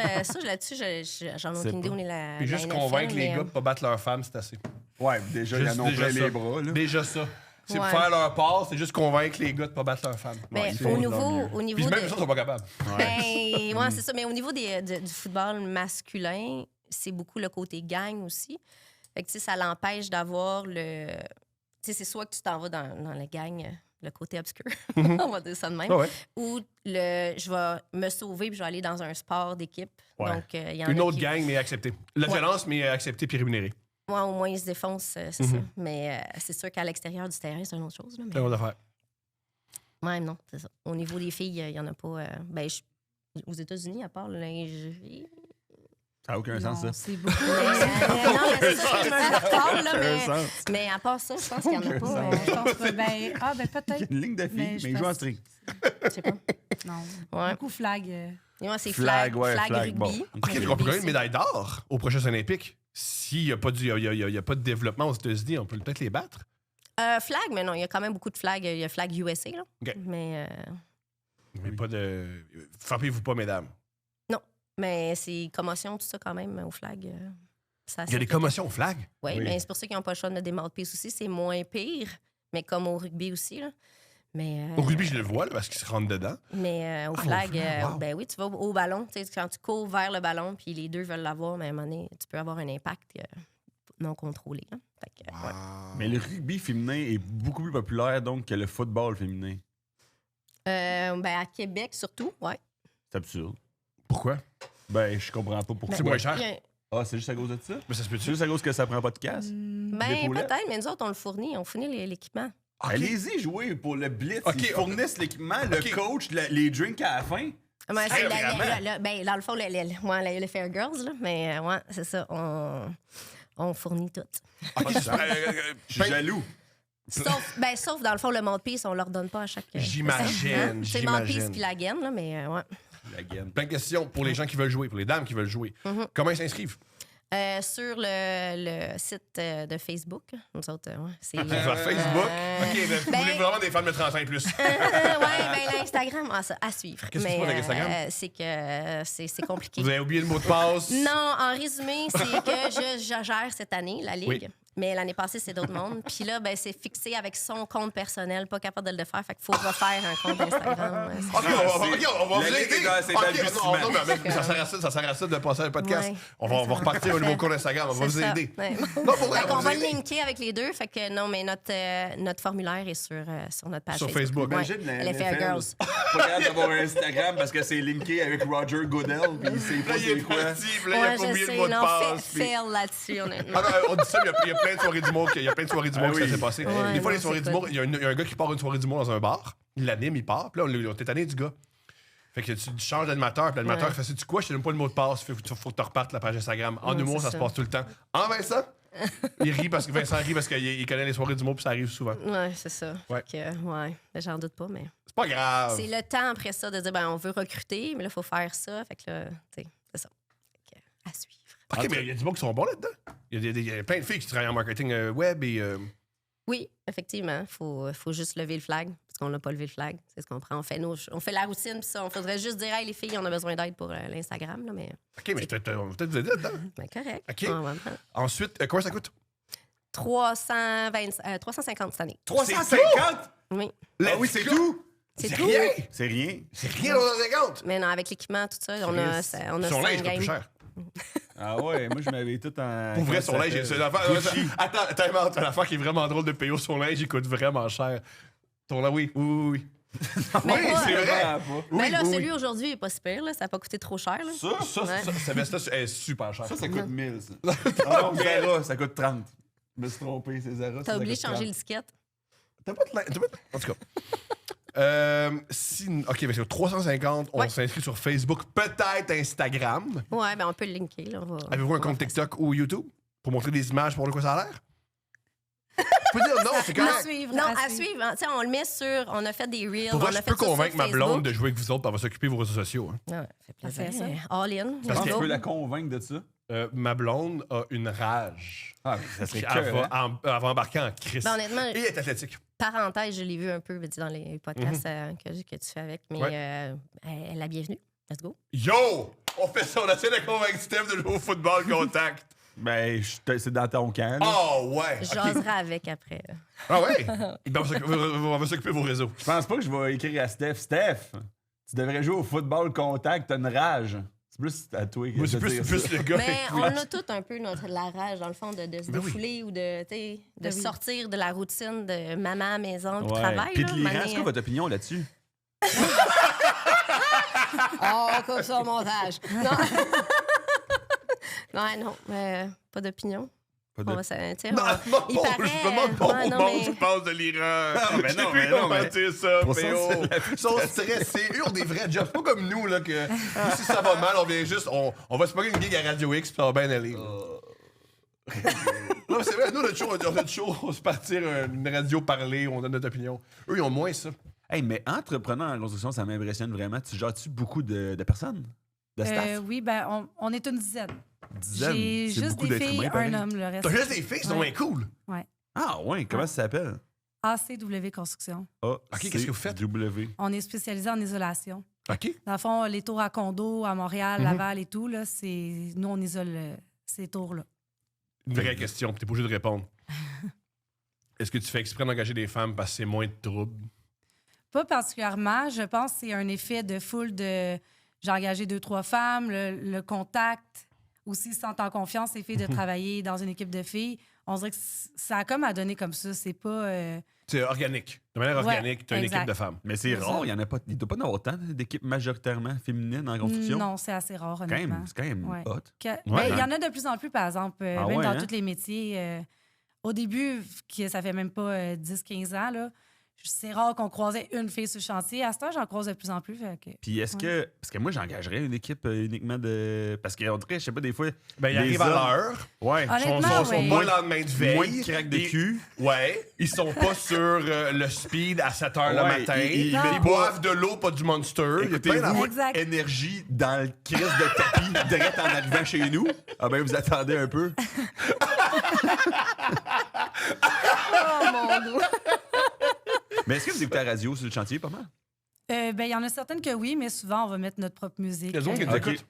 là-dessus, j'en ai C'est aucune idée pas. où est la. Puis la juste NFL, convaincre les mais, gars de pas battre leurs femmes, c'est assez. Ouais, déjà, ils Juste en ont déjà plein ça. les bras, là. Déjà ça. C'est pour Ouais. faire leur part, c'est juste convaincre les gars de pas battre leurs femmes. mais ils au font niveau, leur mieux. au Puis niveau même de- les autres sont pas capables. Ben, ouais, c'est ça. Mais au niveau du football masculin, c'est beaucoup le côté gang aussi. Fait que, tu sais, ça l'empêche d'avoir le... Tu sais, c'est soit que tu t'en vas dans la gang, le côté obscur, on va dire ça de même, Ah ouais. ou je vais me sauver puis je vais aller dans un sport d'équipe. Ouais. Donc, il y en Une a autre qui... gang, mais acceptée. La violence, mais acceptée puis rémunérée. Ouais, au moins, ils se défoncent, c'est ça. Mais c'est sûr qu'à l'extérieur du terrain, c'est une autre chose. Là, mais... C'est une autre affaire. Ouais, non, c'est ça. Au niveau des filles, il n'y en a pas... aux États-Unis, à part le lingerie... Ça n'a aucun sens, ça. Non, c'est beaucoup. non, mais c'est ça, je me recorde, là, Ça a un sens. mais à part ça, je pense qu'il n'y en a pas. Je pense pas. Il y Peut-être. a une ligne de filles, Mais mais je ils jouent en pense- string. Je sais pas. Non. Ouais. Beaucoup flag. Ouais, c'est Flag, flag, ouais, flag, flag, rugby. bon. OK, Mais on peut rugby gagner une aussi. médaille d'or aux prochains Olympiques. S'il n'y a, pas de développement aux États-Unis, on peut peut-être les battre. Flag, mais non, il y a quand même beaucoup de flags. Il y a flag USA, là. OK. Mais pas de... Frappez-vous pas, mesdames. non. Mais c'est commotion, tout ça, quand même, au flag. Il y a des commotions au flag. Oui, Oui. mais c'est pour ça qu'ils n'ont pas le choix de mettre des mouthpieces aussi. C'est moins pire, mais comme au rugby aussi, là. Mais, Au rugby, je le vois, là, parce qu'ils se rentrent dedans. mais au Ah, au flag, flag, wow. ben oui, tu vas au ballon. Tu sais, quand tu cours vers le ballon, puis les deux veulent l'avoir, mais à un moment donné, tu peux avoir un impact non contrôlé. Hein. Fait que, ouais. Mais le rugby féminin est beaucoup plus populaire donc que le football féminin. Ben, à Québec, surtout, oui. C'est absurde. Pourquoi? Ben, je comprends pas pourquoi. C'est moins cher. Ah, c'est juste à cause de ça? Mais ça se peut-tu? C'est juste à cause que ça prend pas de casse? Ben, L'épaulette? peut-être, mais nous autres, on le fournit. On fournit l'équipement. Ok. Allez-y, jouez pour le blitz. Ok, Ils fournissent l'équipement, le coach, les drinks à la fin. Ben, c'est vraiment? ben, dans le fond, les Fair Girls, là, mais ouais, c'est ça. On fournit tout. Ok, Je suis jaloux. Sauf, dans le fond, le mouthpiece, on leur donne pas à chaque. J'imagine, C'est le mouthpiece j'imagine. puis la gaine, là, mais ouais. La gaine. Plein de questions pour les gens qui veulent jouer, pour les dames qui veulent jouer. Comment ils s'inscrivent? Sur le site de Facebook, nous autres, ouais, c'est. Sur Facebook? OK, mais vous voulez vraiment des femmes de 35 plus. Oui, ben l'Instagram, à suivre. Qu'est-ce qui se passe avec Instagram? C'est que c'est compliqué. Vous avez oublié le mot de passe? Non, en résumé, c'est que je gère cette année, la Ligue. Oui. Mais l'année passée, c'est d'autres mondes. Puis là, ben, c'est fixé avec son compte personnel, pas capable de le faire. Fait qu'il faut refaire un compte Instagram. OK, on va La vous ligue aider. est dans ses OK, balbutiements. non, mais ça sert à ça de passer le podcast. Ouais. On va repartir au nouveau compte Instagram. On va vous aider. Ouais. Non, pour vrai, Fait on qu'on va va vous le aider. linker avec les deux. Fait que non, mais notre formulaire est sur notre page Sur Facebook. Ouais. Imagine la Les Fair NFL, Girls. pas capable d'avoir un Instagram parce que c'est linké avec Roger Goodell puis il sait Là, pas il est c'est quoi. parti, puis là, il Ouais, a pas je oublié sais. le mot de Non, passe. puis- fail là-dessus, honnêtement. Ah non, on dit ça, il y a plein de soirées d'humour qui s'est passé. Ouais, Des fois, non, les soirées c'est d'humour, pas- il y a un gars qui part une soirée d'humour dans un bar, il l'anime, il part, puis là, on était tanné du gars. Fait que tu changes d'animateur, puis l'animateur Ouais. fait c'est quoi, je te donne pas le mot de passe, faut que tu repartes la page Instagram. En Ouais, humour, c'est ça se ça. passe tout le temps. Vincent, Vincent rit parce qu'il connaît les soirées d'humour, puis ça arrive souvent. Ouais, c'est ça. Ouais. Fait que, ouais, j'en doute pas, mais. C'est pas grave. C'est le temps après ça de dire, ben, on veut recruter, mais là, il faut faire ça. Fait que là, tu sais, c'est ça. Fait que, à suivre. OK, mais il y a du monde qui sont bons là-dedans. Il y a plein de filles qui travaillent en marketing web et. Oui, effectivement. Faut juste lever le flag, parce qu'on n'a pas levé le flag. C'est ce qu'on prend. On fait la routine, puis ça. On faudrait juste dire, hey, les filles, on a besoin d'aide pour l'Instagram, là, mais OK, mais on va peut-être vous aider là-dedans. ben, correct. OK. On va le prendre. Ensuite, combien ça coûte? 350 cette année. 350? Oui. Ah oui, c'est tout? C'est tout. rien! C'est rien. C'est rien, 350! Mais non, avec l'équipement, tout ça, on a Son linge cinq coûte plus games. cher. Ah ouais, moi je m'avais tout en. Pour vrai, comment son ça linge, s'appelle? c'est une affaire. Attends, t'as l'affaire qui est vraiment drôle de payer son linge, il coûte vraiment cher. Ton linge, oui. Mais Oui, pas- c'est vrai. Vraiment pas. Mais Oui, là, oui, celui aujourd'hui, il est pas super, là. Ça n'a pas coûté trop cher, là. Ça veste-là est super cher. Ça coûte 1000, ça. Ah non, Zara, ça coûte 30. Je me suis trompé, c'est Zara. T'as oublié de changer l'étiquette. T'as pas de linge. En tout cas. OK, fait que 350, on Ouais. s'inscrit sur Facebook, peut-être Instagram. Ouais, ben on peut le linker, là. Avez-vous un compte TikTok ou YouTube pour montrer des images pour de quoi ça a l'air? Je peux dire non, c'est À correct. suivre. Non, à suivre. Hein. Tu sais, on le met sur. On a fait des reels. Pour on vrai, a je fait peux ça sur convaincre ma Facebook. blonde de jouer avec vous autres, puis elle va s'occuper de vos réseaux sociaux. hein. Ouais, fait plaisir. fait ça. All in. Je pense que tu Go. peux la convaincre de ça. Ma blonde a une rage. Ah, ça serait Elle que. va embarquer en crise. Ben, honnêtement, Et elle est athlétique. parenthèse, je l'ai vu un peu dans les podcasts que tu fais avec, mais Ouais. la bienvenue. Let's go. Yo! On fait ça, on essaie de convaincre Steph de jouer au football contact. Ben, c'est dans ton camp. là. Oh ouais! Je ok. jaserai avec après. Ah ouais? Ben, on va s'occuper de vos réseaux. Je pense pas que je vais écrire à Steph. Steph, tu devrais jouer au football contact, t'as une rage. C'est plus à toi que Moi, de c'est dire plus ça. le gars. Mais on a tout un peu la rage, dans le fond, de se Ben oui. défouler ou de, tu sais, de Ben oui. sortir de la routine de maman, maison, puis Ouais. travail. Puis là, de l'Iran, mané, c'est quoi votre opinion là-dessus? Oh, coupe ça au montage. Non. Non, pas d'opinion. Pas On de- va se- tu sais, Non, il bon, paraît, je me demande pas ouais, au non, monde mais- tu penses de l'Iran. mais Je sais non, plus mais non, comment mais- dire ça, Pour ça, PO. c'est la Ils sont stressés. Eux ont des vrais jobs. C'est pas comme nous, là, que nous, si ça va mal, on vient juste... On va se payer une gig à Radio X, puis ça va bien aller. Non, mais c'est vrai, nous, notre show, on se partir une radio parler, on donne notre opinion. Eux, ils ont moins ça. Hey, mais entrepreneur en construction, ça m'impressionne vraiment. Tu gères-tu beaucoup de personnes? De staff? Oui, ben, on est une dizaine. Dizaines? J'ai C'est juste beaucoup des d'êtres filles, humains, pareil. un homme, le reste. T'as juste des filles, c'est donc Ouais. bien cool. Ah ouais, comment ça s'appelle? ACW Construction. qu'est-ce que vous faites? W. On est spécialisé en isolation. OK. Dans le fond, les tours à condo à Montréal, Mhm. Laval et tout, là, nous, on isole ces tours-là. Une vraie question, puis t'es pas obligé de répondre. Est-ce que tu fais exprès d'engager des femmes parce que c'est moins de troubles? Pas particulièrement. Je pense que c'est un effet de foule de... J'ai engagé 2-3 femmes, le contact, aussi se sentent en confiance, les filles, de travailler dans une équipe de filles. On dirait que ça a comme à donner comme ça. C'est pas... C'est organique. De manière Ouais, organique, tu as une exact. équipe de femmes. Mais c'est C'est rare, ça. il ne doit pas y avoir autant d'équipes majoritairement féminines en construction. Non, c'est assez rare, C'est honnêtement. quand même Ouais. hot. Il y en a de plus en plus, par exemple, Ah même ouais, dans hein? tous les métiers. Au début, ça fait même pas 10-15 ans, là, c'est rare qu'on croisait une fille sur le chantier. À ce temps, j'en croise de plus en plus. Puis est-ce que. Parce que moi, j'engagerais une équipe uniquement de. Parce qu'on dirait, je sais pas, des fois. Ben, ils les arrivent à hommes- l'heure. Ouais. Honnêtement, Ils sont oui. pas le lendemain de veille. Moins de craques de Ils- cul. Ouais. Ils sont pas sur le speed à 7 h le Ouais, matin. ils Non. Ils boivent de l'eau, pas du Monster. Il y a plein Écoutez-vous, d'affaires. Exact. énergie dans le crise de tapis, direct en arrivant chez nous. Ah ben, vous attendez un peu. Oh mon Dieu! Mais est-ce que vous écoutez la radio sur le chantier, pas mal? Il y en a certaines que oui, mais souvent, on va mettre notre propre musique. Les autres qui nous Ok. écoutent.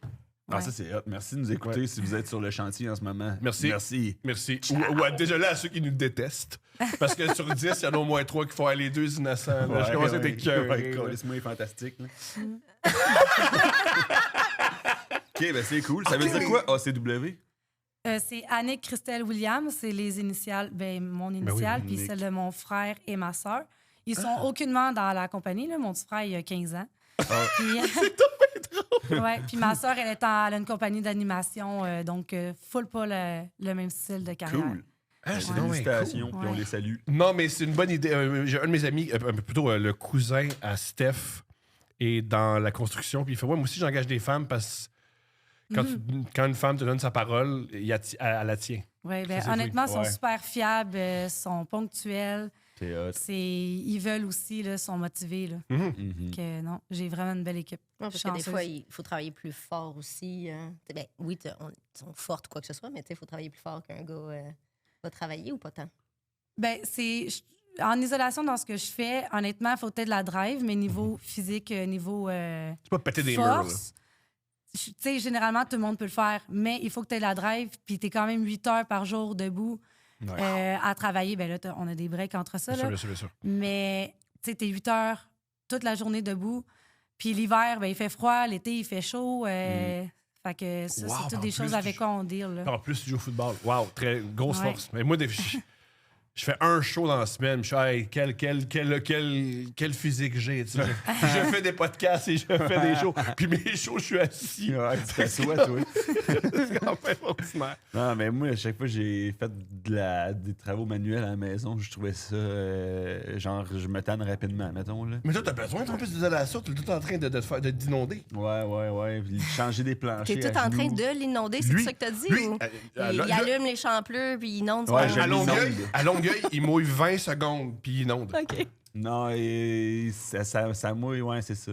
Ah, Ouais. ça, c'est hot. Merci de nous écouter si vous êtes sur le chantier en ce moment. Merci. Merci. Merci. Ou désolé à ceux qui nous détestent. Parce que sur 10, il y en a au moins 3 qui font aller les 2 innocents. là. Je commence à être écœuré, là. Laisse-moi est fantastique. là. OK, ben c'est cool. Ça veut dire quoi, ACW? C'est Annick Christelle Williams, c'est les initiales, mon initiale, puis Annick. celle de mon frère et ma sœur. Ils sont aucunement dans la compagnie. Là. Mon petit frère, il a 15 ans. Ouais, puis ma sœur, elle a une compagnie d'animation, donc full pas le même style de carrière. Cool. Ah, c'est Ouais. donc bien Félicitations, cool. puis on Ouais. les salue. Non, mais c'est une bonne idée. J'ai un de mes amis, plutôt le cousin à Steph, est dans la construction. Puis il fait ouais, moi aussi, j'engage des femmes parce que quand une femme te donne sa parole, elle la tient. Ouais, Ça, c'est honnêtement, ils sont Ouais. super fiables, sont ponctuels. C'est hot. Ils veulent aussi, là, sont motivés. Là. Mhm. Que, non, j'ai vraiment une belle équipe. Ouais, parce que des Chanceuse. fois, il faut travailler plus fort aussi. Ben, oui, ils sont fortes, quoi que ce soit, mais il faut travailler plus fort qu'un gars va travailler ou pas tant? En isolation, dans ce que je fais, honnêtement, il faut peut-être de la drive, mais niveau physique, niveau C'est pas péter des murs. Là. force, tu sais, généralement, tout le monde peut le faire, mais il faut que tu aies de la drive, puis tu es quand même 8 heures par jour debout à travailler. Ben là, on a des breaks entre ça, Bien là. sûr, bien sûr. Mais tu sais, tu es 8 heures toute la journée debout. Puis l'hiver, ben, il fait froid, l'été, il fait chaud. Fait que ça, Wow, c'est en toutes des plus, choses avec quoi on deal. Là. En plus, tu joues au football. Wow, très grosse Ouais. force. Mais moi, je fais un show dans la semaine. Je suis, hey, quel physique j'ai. Tu sais. Je fais des podcasts et je fais des shows. Puis mes shows, je suis assis. Ouais, tu t'assois, toi. C'est quand même ordinaire. Non, mais moi, à chaque fois que j'ai fait des travaux manuels à la maison, je trouvais ça. Genre, je me tanne rapidement, mettons. Là. Mais toi, t'as besoin d'un peu d'isolation. T'es tout en train de d'inonder. Ouais. Puis changer des planchers. T'es tout à en train genoux. de l'inonder, c'est Lui- ça que t'as dit? lui, ou... là, il allume les champlures, puis il inonde son Ouais, je À Longueuil, l'inonde. il mouille 20 secondes, puis il inonde. OK. Non, et ça mouille, ouais, c'est ça.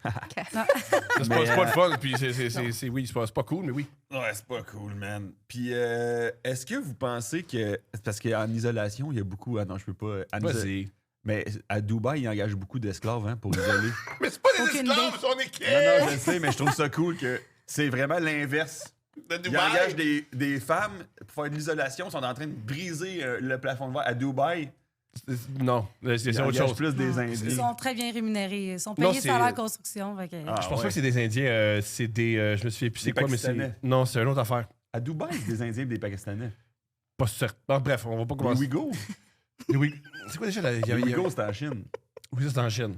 C'est Mais, pas le fun, puis c'est pas cool, mais oui. Ouais, c'est pas cool, man. Puis, est-ce que vous pensez que. Parce qu'en isolation, il y a beaucoup. Ah non, je peux pas. Vas-y. Mais à Dubaï, ils engagent beaucoup d'esclaves hein, pour isoler. Mais c'est pas des Aucune esclaves, idée. son équipe! Non, je sais, mais je trouve ça cool que c'est vraiment l'inverse. De Ils Dubaï. engagent des femmes pour faire de l'isolation, ils sont en train de briser le plafond de verre. À Dubaï, Non, ils c'est autre engagent chose. plus des Ils Indiens. sont très bien rémunérés. Ils sont Non, payés c'est- salaire construction. Fait que... Ah, Je pense ouais. pas que c'est des Indiens, c'est des. Je me souviens plus c'est Des quoi, mais c'est. Pakistanais. Non, c'est une autre affaire. À Dubaï, c'est des Indiens et des Pakistanais. Pas certain. Non, bref, on va pas Les commencer. Ouïghours. Oui. C'est quoi déjà la. Les Ouïghours, c'est en Chine. Oui, ça, c'est en Chine.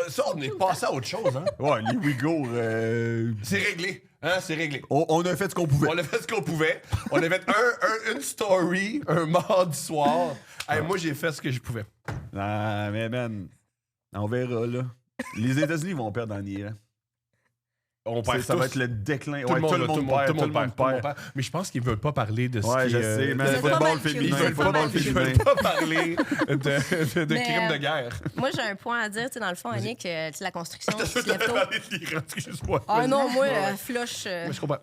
Ça, on est passé à autre chose, hein? Ouais, les Ouïghours. C'est réglé. Hein, c'est réglé. On a fait ce qu'on pouvait. On a fait ce qu'on pouvait. On a fait une story un mardi soir. Hey, moi, j'ai fait ce que je pouvais. Ah, mais man, on verra, là. Les États-Unis vont perdre en Iran. On perd Ça tous. va être le déclin. Tout le monde, tout le monde perd. perd. Mais je pense qu'ils veulent pas parler de ce Ouais, qui je est, sais, mais Ils le veulent pas football mal féminin, Ils Ils le veulent veulent pas, football ils féminin. veulent pas parler de Mais, crimes de guerre. Moi, j'ai un point à dire. Tu sais, dans le fond, Annick, tu sais, la construction, T'as tu te sûr lèves tôt. parler de l'Iran, excuse-moi. Ah Vas-y. non, moi, Ouais. flush. Ouais, je comprends.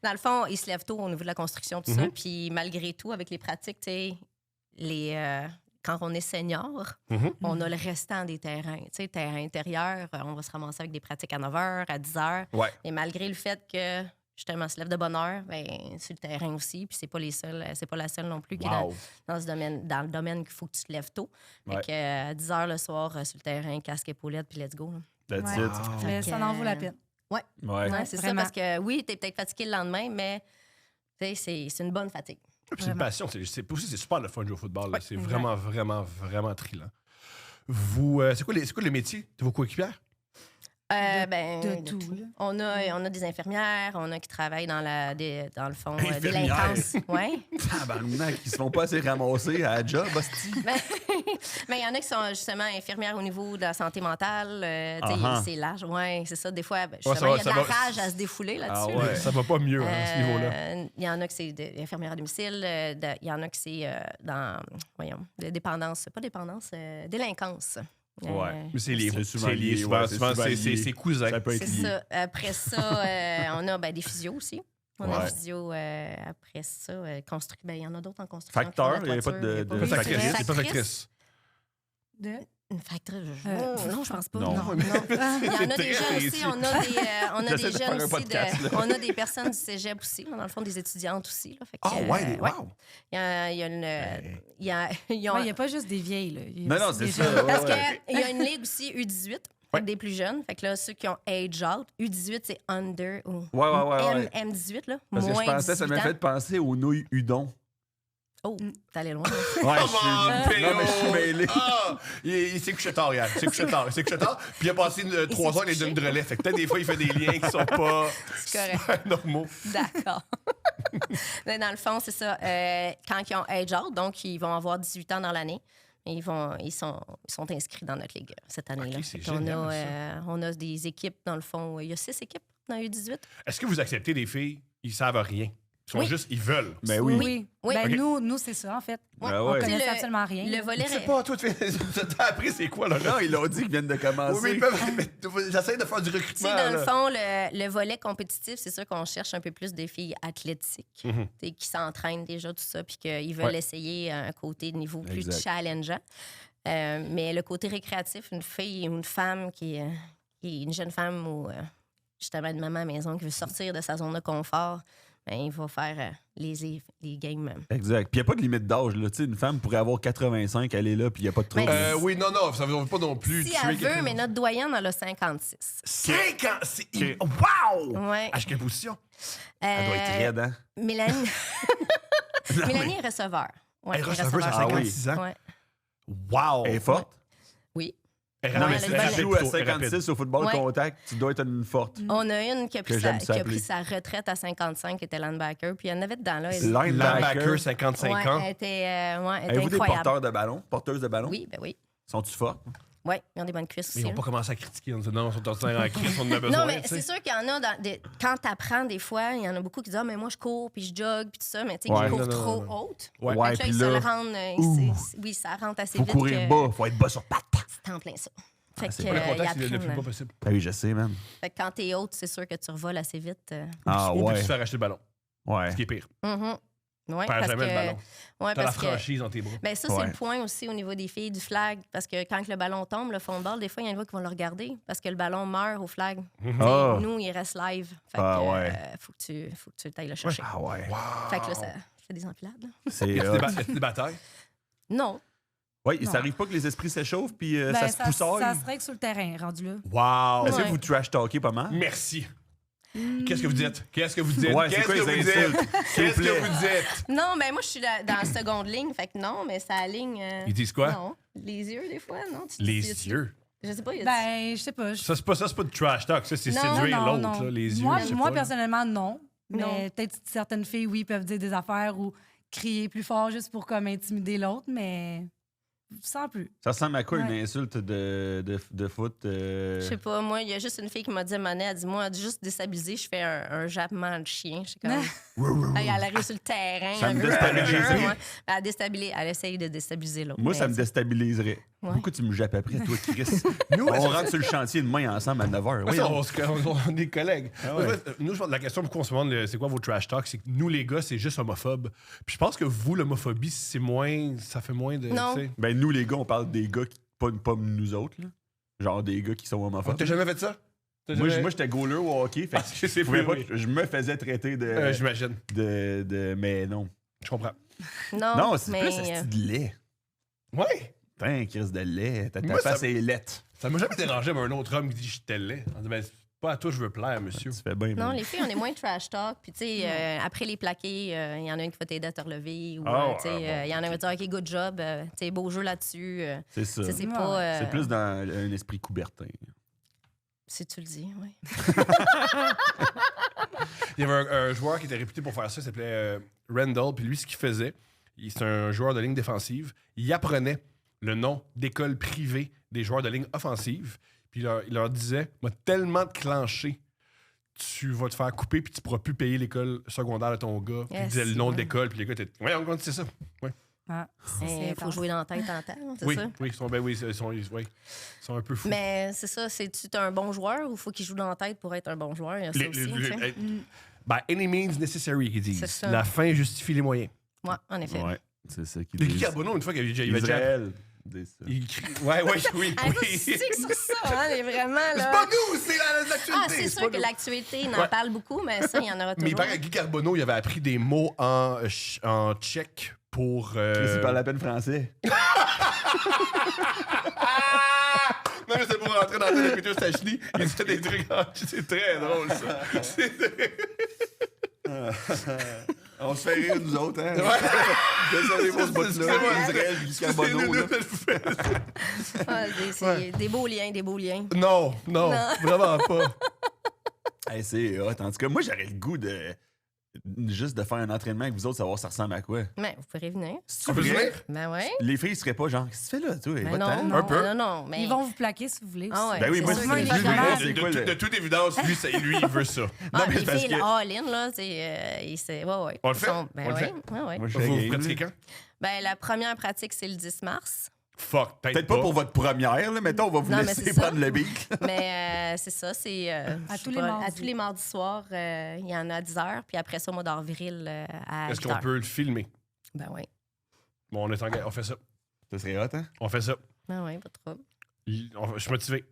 Dans le fond, ils se lèvent tôt au niveau de la construction, tout ça. Puis malgré tout, avec les pratiques, tu sais, quand on est senior, on a le restant des terrains. Tu sais, terrain intérieur, on va se ramasser avec des pratiques à 9 h, à 10 h. Ouais. Et malgré le fait que, justement, se lève de bonne heure, ben, sur le terrain aussi. Puis c'est pas la seule non plus qui est dans le domaine qu'il faut que tu te lèves tôt. Fait que, à 10 h le soir, sur le terrain, casque, épaulette, puis let's go. That's Ouais. it. Mais ça en vaut la peine. Ouais. C'est ça, vraiment. parce que oui, t'es peut-être fatigué le lendemain, mais c'est une bonne fatigue. Puis c'est une passion. C'est super le fun de jouer au football. là. C'est exact. vraiment, vraiment, vraiment trillant. Vous, c'est quoi le métier de vos coéquipières? De tout, là. On a des infirmières, on a qui travaillent dans le fond, Infirmières? délinquance. Oui. Tabarnak, ils se font pas assez ramasser à la job, hostie. Mais il y en a qui sont justement infirmières au niveau de la santé mentale. C'est large. Oui, c'est ça. Des fois, justement, ça va, il y a de la ça va. rage à se défouler là-dessus. Ah ouais. Ça va pas mieux à ce niveau-là. Il y en a qui c'est infirmière à domicile. Il y en a qui c'est de dépendance. Pas dépendance, délinquance. Ouais. Mais c'est lié. C'est souvent C'est lié. lié, Souvent, ouais, c'est souvent, souvent lié. c'est cousins. Ça peut être C'est lié. ça. Après ça, on a des physios aussi. On a Ouais. des physios après ça. Il y en a d'autres en construction. Facteur, qui font il y a pas toiture, de- il y a de Pas de factrice. factrice. C'est pas factrice. De... Une factrice. Euh, Non, je pense pas. non. Non. Il y en a des très jeunes précis. aussi. On a des J'essaie de faire jeunes un aussi. podcast, là. On a des personnes du cégep aussi. Dans le fond, des étudiantes aussi. Là. Fait que, Ah ouais, wow! Il y a une. Il y a Il n'y a pas juste des vieilles. Là. Il y a Non, aussi c'est des ça. jeunes. Ouais, Parce ouais. qu'il y a une ligue aussi U18, des plus jeunes. Fait que là, ceux qui ont age out, U18, c'est under ou Ouais. M18, là. Parce que moins je pensais, ça 18 m'a ans. fait penser aux nouilles udon. Oh, t'allais loin. Ouais, Come on, non, mais je suis mêlé. Ah! Il s'est couché tard hier. Il s'est couché tard. Puis il a passé 3 heures dans les dunes de relais. Fait que peut-être des fois, il fait des liens qui sont pas C'est correct. normaux. D'accord. Mais dans le fond, c'est ça. Quand ils ont age out, donc ils vont avoir 18 ans dans l'année, ils sont inscrits dans notre ligue cette année-là. Ok, c'est Fait qu'on génial, on a des équipes, dans le fond. Il y a 6 équipes dans U18. Est-ce que vous acceptez des filles, ils savent rien? Ils sont Oui. juste, ils veulent. Mais oui. Oui. Ben, Ok. nous, c'est ça, en fait. Ouais. Ah On ouais. connaît Le- absolument rien. Le volet. Je sais pas, toi, t'as appris c'est quoi, là? Non, ils l'ont dit qu'ils viennent de commencer. Oui, mais ils peuvent. mais J'essaie de faire du Tu recrutement. sais, dans le là. fond, le volet compétitif, c'est sûr qu'on cherche un peu plus des filles athlétiques, Mhm. tu sais, qui s'entraînent déjà, tout ça, puis qu'ils veulent Ouais. essayer un côté de niveau plus Exact. challengeant. Mais le côté récréatif, une fille ou une femme qui est une jeune femme ou justement une maman à la maison qui veut sortir de sa zone de confort, ben, il va faire les games. Exact. Puis il n'y a pas de limite d'âge. Là. Tu sais, une femme pourrait avoir 85, elle est là, puis il n'y a pas de trouble. Mais- Oui, non, ça veut pas non plus Si tuer elle quelqu'un. veut, mais notre doyenne, elle a 56. 5 ans! C'est... Ok. Wow! Ouais. À quelle position? Elle doit être raide, hein? Mélanie, Mélanie est receveur. Ouais, Elle est receveuse à Ah oui. 56 ans. Ouais. Wow! Elle est forte. Oui. Elle est Non, rapide, elle elle est est rapide Tu joues à plutôt, elle est rapide. 56 au football Ouais. contact, tu dois être une forte. On a une qui a Que pris, j'aime qui a s'appeler. pris sa retraite à 55, qui était linebacker. Puis il y en avait dedans, là. Linebacker, 55 Ouais, ans. elle était, elle était Avez-vous des incroyable. porteurs de ballon? Porteuses de ballon? Oui, ben oui. Sont-tu fortes? Oui, ils ont des bonnes cuisses Mais aussi. ils n'ont là. pas commencé à critiquer. On dit non, ils sont ordinaires en crise, on en a besoin. Non, mais tu sais. c'est sûr qu'il y en a quand tu apprends des fois, il y en a beaucoup qui disent ah, mais moi je cours puis je jogue puis tout ça, mais tu sais, Ouais. ils courent Non, non, trop non. haute. Ouais. Ouais, Fait que là, puis ils se là, le rendent. Oui, ça rentre assez faut vite. courir que bas, faut être bas sur pattes. C'est en plein ça. Fait c'est que, Pas le ils contact, c'est le plus apprennent. bas possible. Ah oui, je sais, man. Fait que quand t'es haute, c'est sûr que tu revoles assez vite. Ah Ou puis tu ouais. te fais racheter le ballon. Ouais. Ce qui est pire. Ouais, Perds parce jamais que, le ballon. ouais, T'as la parce que franchise dans tes bras. ben ça, c'est Ouais. le point aussi au niveau des filles du flag. Parce que quand le ballon tombe, le fond de balle, des fois, il y en a qui vont le regarder parce que le ballon meurt au flag. Ah. Nous, il reste live. Fait Ah, que, ouais. faut que tu ailles le chercher. Ah ouais. Fait que là, ça fait des empilades. là. C'est Est-ce hot. que des batailles? Non. Ouais, Non. ça arrive pas que les esprits s'échauffent puis Ben, ça se poussaille. ça se règle sur le terrain, rendu là. Wow! Est-ce que Ouais. vous trash talkez pas mal? Merci. Qu'est-ce que vous dites? Qu'est-ce que vous dites? Ouais, c'est Qu'est-ce quoi que les vous insultes? dites? S'il Qu'est-ce vous plaît. que vous dites? Non, ben moi, je suis dans la seconde ligne. Fait que non, mais ça aligne. Ils disent quoi? Non. Les yeux, des fois, non? Les yeux. Je sais pas. Il y a Ben, je sais pas. Ça, c'est pas du trash talk. Ça, c'est Non, séduire non, l'autre, non. là, les yeux. Moi, je sais moi pas, là. personnellement, non. Non. Mais peut-être certaines filles, oui, peuvent dire des affaires ou crier plus fort juste pour comme intimider l'autre, mais sans plus. Ça ressemble à quoi une Ouais. insulte de foot? Je sais pas, moi, il y a juste une fille qui m'a dit à un moment donné, elle dit, moi, juste déstabilisée, je fais un jappement de chien. Je suis comme, Elle arrive sur le terrain. Ça me là, déstabiliserait. ouais. Elle essaye de déstabiliser l'autre. Moi, mais ça me déstabiliserait. Ouais. Pourquoi tu me jappes après, toi, Chris? Nous, on rentre sur le chantier demain ensemble à 9h. On est collègues. Ah ouais. Nous, je pense que la question pourquoi on se demande c'est quoi vos trash talk, c'est que nous, les gars, c'est juste homophobe. Puis je pense que vous, l'homophobie, c'est moins. Ça fait moins de. Non. tu sais. Ben, nous, les gars, on parle des gars, pas nous autres. Là. Genre des gars qui sont homophobes. T'as jamais fait ça? Moi, j'étais goaler au hockey. Fait que Je sais pouvais plus, pas- oui. je me faisais traiter de. J'imagine. Mais non. Je comprends. Non, c'est mais, plus un style de lait. Ouais. Putain, Chris de lait. Ta Moi, face ça- est laite. Ça m'a jamais dérangé, mais un autre homme qui dit je t'aimais. On dit, ben, c'est pas à toi je veux plaire, monsieur. Tu fais bien. Non, man. les filles, on est moins trash talk. Puis, tu sais, après les plaqués, il y en a une qui va t'aider à te relever. Ou, Ah, tu sais, bon. il y en a qui va dire, OK, good job. Tu sais, beau jeu là-dessus. C'est ça. Tu sais, c'est Ouais. pas. C'est plus dans un esprit coubertin. Si tu le dis, oui. Il y avait un joueur qui était réputé pour faire ça, il s'appelait Randall. Puis lui, ce qu'il faisait, c'est un joueur de ligne défensive. Il apprenait le nom d'école privée des joueurs de ligne offensive. Puis il leur disait, m'a tellement clenché, tu vas te faire couper puis tu pourras plus payer l'école secondaire de ton gars. Puis il Yes, disait le nom de ouais. l'école. Puis les gars étaient, ouais, on compte, c'est ça. Ouais. Ah, Il faut intense. jouer dans la tête en temps, c'est Oui, ça? oui, ils sont un peu fous. Mais c'est ça, c'est-tu un bon joueur ou il faut qu'il joue dans la tête pour être un bon joueur? Il y a ça aussi, tu sais. By any means necessary, qu'ils C'est disent. ça. La fin justifie les moyens. Ouais, en effet. Ouais, c'est ça qui Guy dit. Carbonneau, une fois qu'il avait déjà. Israël. dit ça. Il crie. Ouais, oui. Ah, oui. c'est sur ça, hein, les vraiment, C'est là. pas nous, c'est l'actualité. Ah, c'est sûr que l'actualité, il en Ouais. parle beaucoup, mais ça, il y en aura Mais il toujours. paraît que Guy Carbonneau, il avait appris des mots en tchèque pour. Chris, il parle à peine français. Non, mais c'est pour rentrer dans le Peter Stachny. Il fait des trucs. C'est très drôle, ça. C'est très- On se fait rire, nous autres, hein? Ouais. Désolé pour ce bout-là. C'est- Israël, Guy Carbonneau, là. Ah, c'est des beaux liens, des beaux liens. Non, vraiment pas. Hey, c'est hot. En tout cas, moi, j'aurais le goût de juste de faire un entraînement avec vous autres, savoir ça ressemble à quoi. Mais vous pourrez venir. C'est On peut vrai? venir? Ben ouais. Les filles seraient pas genre, qu'est-ce que tu fais là, toi? Ben Va-t'en. non, Un peu. non, mais... Ils vont vous plaquer si vous voulez. Ah ouais, Ben oui, c'est moi, sûr c'est- que les je veux filles- voir, De, c'est quoi, de- le- de toute évidence, lui, il veut ça. Ah, mais les c'est parce filles, que- là, all-in, là, ouais. On le Ils fait? sont- Ben On le oui, fait? ouais. Moi, je Vous suis pratiquez game. quand? Ben, la première pratique, c'est le 10 mars. Fuck, Peut-être pas pour votre première, là. Mettons, on va vous Non, mais laisser c'est ça. prendre le beat. Mais c'est ça, c'est... À je sais tous les pas, mardis. À tous les mardis soirs, il y en a à 10 h. Puis après ça, au mois d'avril, à Est-ce 8 qu'on h. peut le filmer? Ben oui. Bon, on est engagé. On fait ça. Ça serait hot, hein? On fait ça. Ben oui, pas trop. Je suis motivé.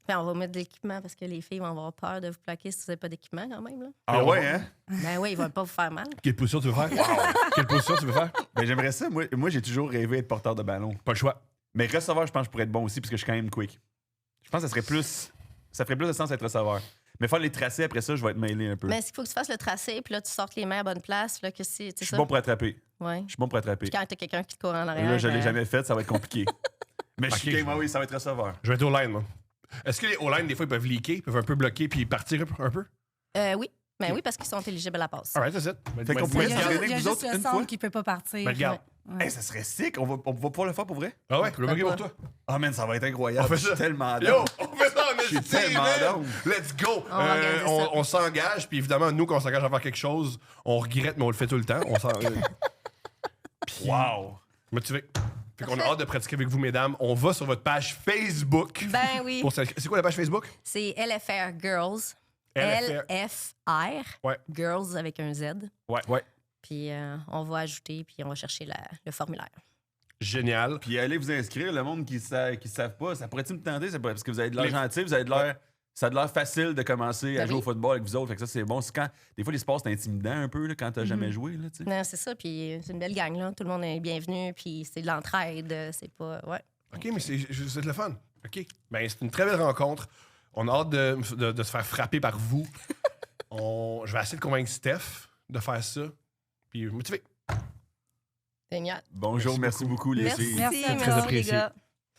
Puis on va mettre de l'équipement parce que les filles vont avoir peur de vous plaquer si vous n'avez pas d'équipement quand même. Là. Ah ouais, hein? Ben oui, ils vont pas vous faire mal. Quelle position tu veux faire? Quelle position tu veux faire? Ben, j'aimerais ça. Moi, j'ai toujours rêvé d'être porteur de ballon. Pas le choix. Mais receveur, je pense que je pourrais être bon aussi parce que je suis quand même quick. Je pense que ça ferait plus de sens d'être receveur. Mais faire les tracés après ça, je vais être mêlé un peu. Mais il faut que tu fasses le tracé, puis là, tu sortes les mains à bonne place. Là, que c'est Je suis ça. bon pour attraper. Ouais. Je suis bon pour attraper. Puis quand t'as quelqu'un qui te court en arrière. Là, je l'ai jamais fait, ça va être compliqué. Mais je suis Ok, game, oui, ça va être receveur. Je vais être au line, moi. Est-ce que les O-line, des fois, ils peuvent leaker, ils peuvent un peu bloquer puis partir un peu? Oui. Ben oui, parce qu'ils sont éligibles à la passe. Alright, c'est ça. Fait qu'on pourrait Il y se a, avec il y a vous juste autres le une centre fois? qui peut pas partir. Ben, regarde. Ouais. Hey, ça serait sick. On va pouvoir le faire pour vrai? Ah ouais, je vais bloquer pour pas. toi. Ah, man, ça va être incroyable. On fait Je suis ça. tellement Yo, down. on fait ça en Je suis esti, tellement man. down. Let's go. On va organiser ça. On s'engage, puis évidemment, nous, quand on s'engage à faire quelque chose, on regrette, mais on le fait tout le temps. Wow. Motivé. Fait qu'on a hâte de pratiquer avec vous, mesdames. On va sur votre page Facebook. Ben oui. C'est quoi la page Facebook? C'est LFR Girls. LFR. LFR. Ouais. Girls avec un Z. Ouais. Puis on va ajouter, puis on va chercher le formulaire. Génial. Puis allez vous inscrire, le monde qui ne savent pas, ça pourrait-tu me tenter? Parce que vous avez de l'air Les- gentil, vous avez de l'air... Ça a de l'air facile de commencer à Ben jouer oui. au football avec vous autres. Fait que ça, c'est bon. C'est quand, des fois, les sports, c'est intimidant un peu là, quand t'as jamais joué. Là, tu sais. Non, c'est ça. Puis c'est une belle gang, là. Tout le monde est bienvenu, puis c'est de l'entraide. C'est pas. Ouais. OK, mais c'est le fun. OK. Ben, c'est une très belle rencontre. On a hâte de se faire frapper par vous. Je vais essayer de convaincre Steph de faire ça. Puis motivé. Génial. Bonjour, merci beaucoup, les Merci, filles. Merci à merci, vous. Très apprécié. les gars.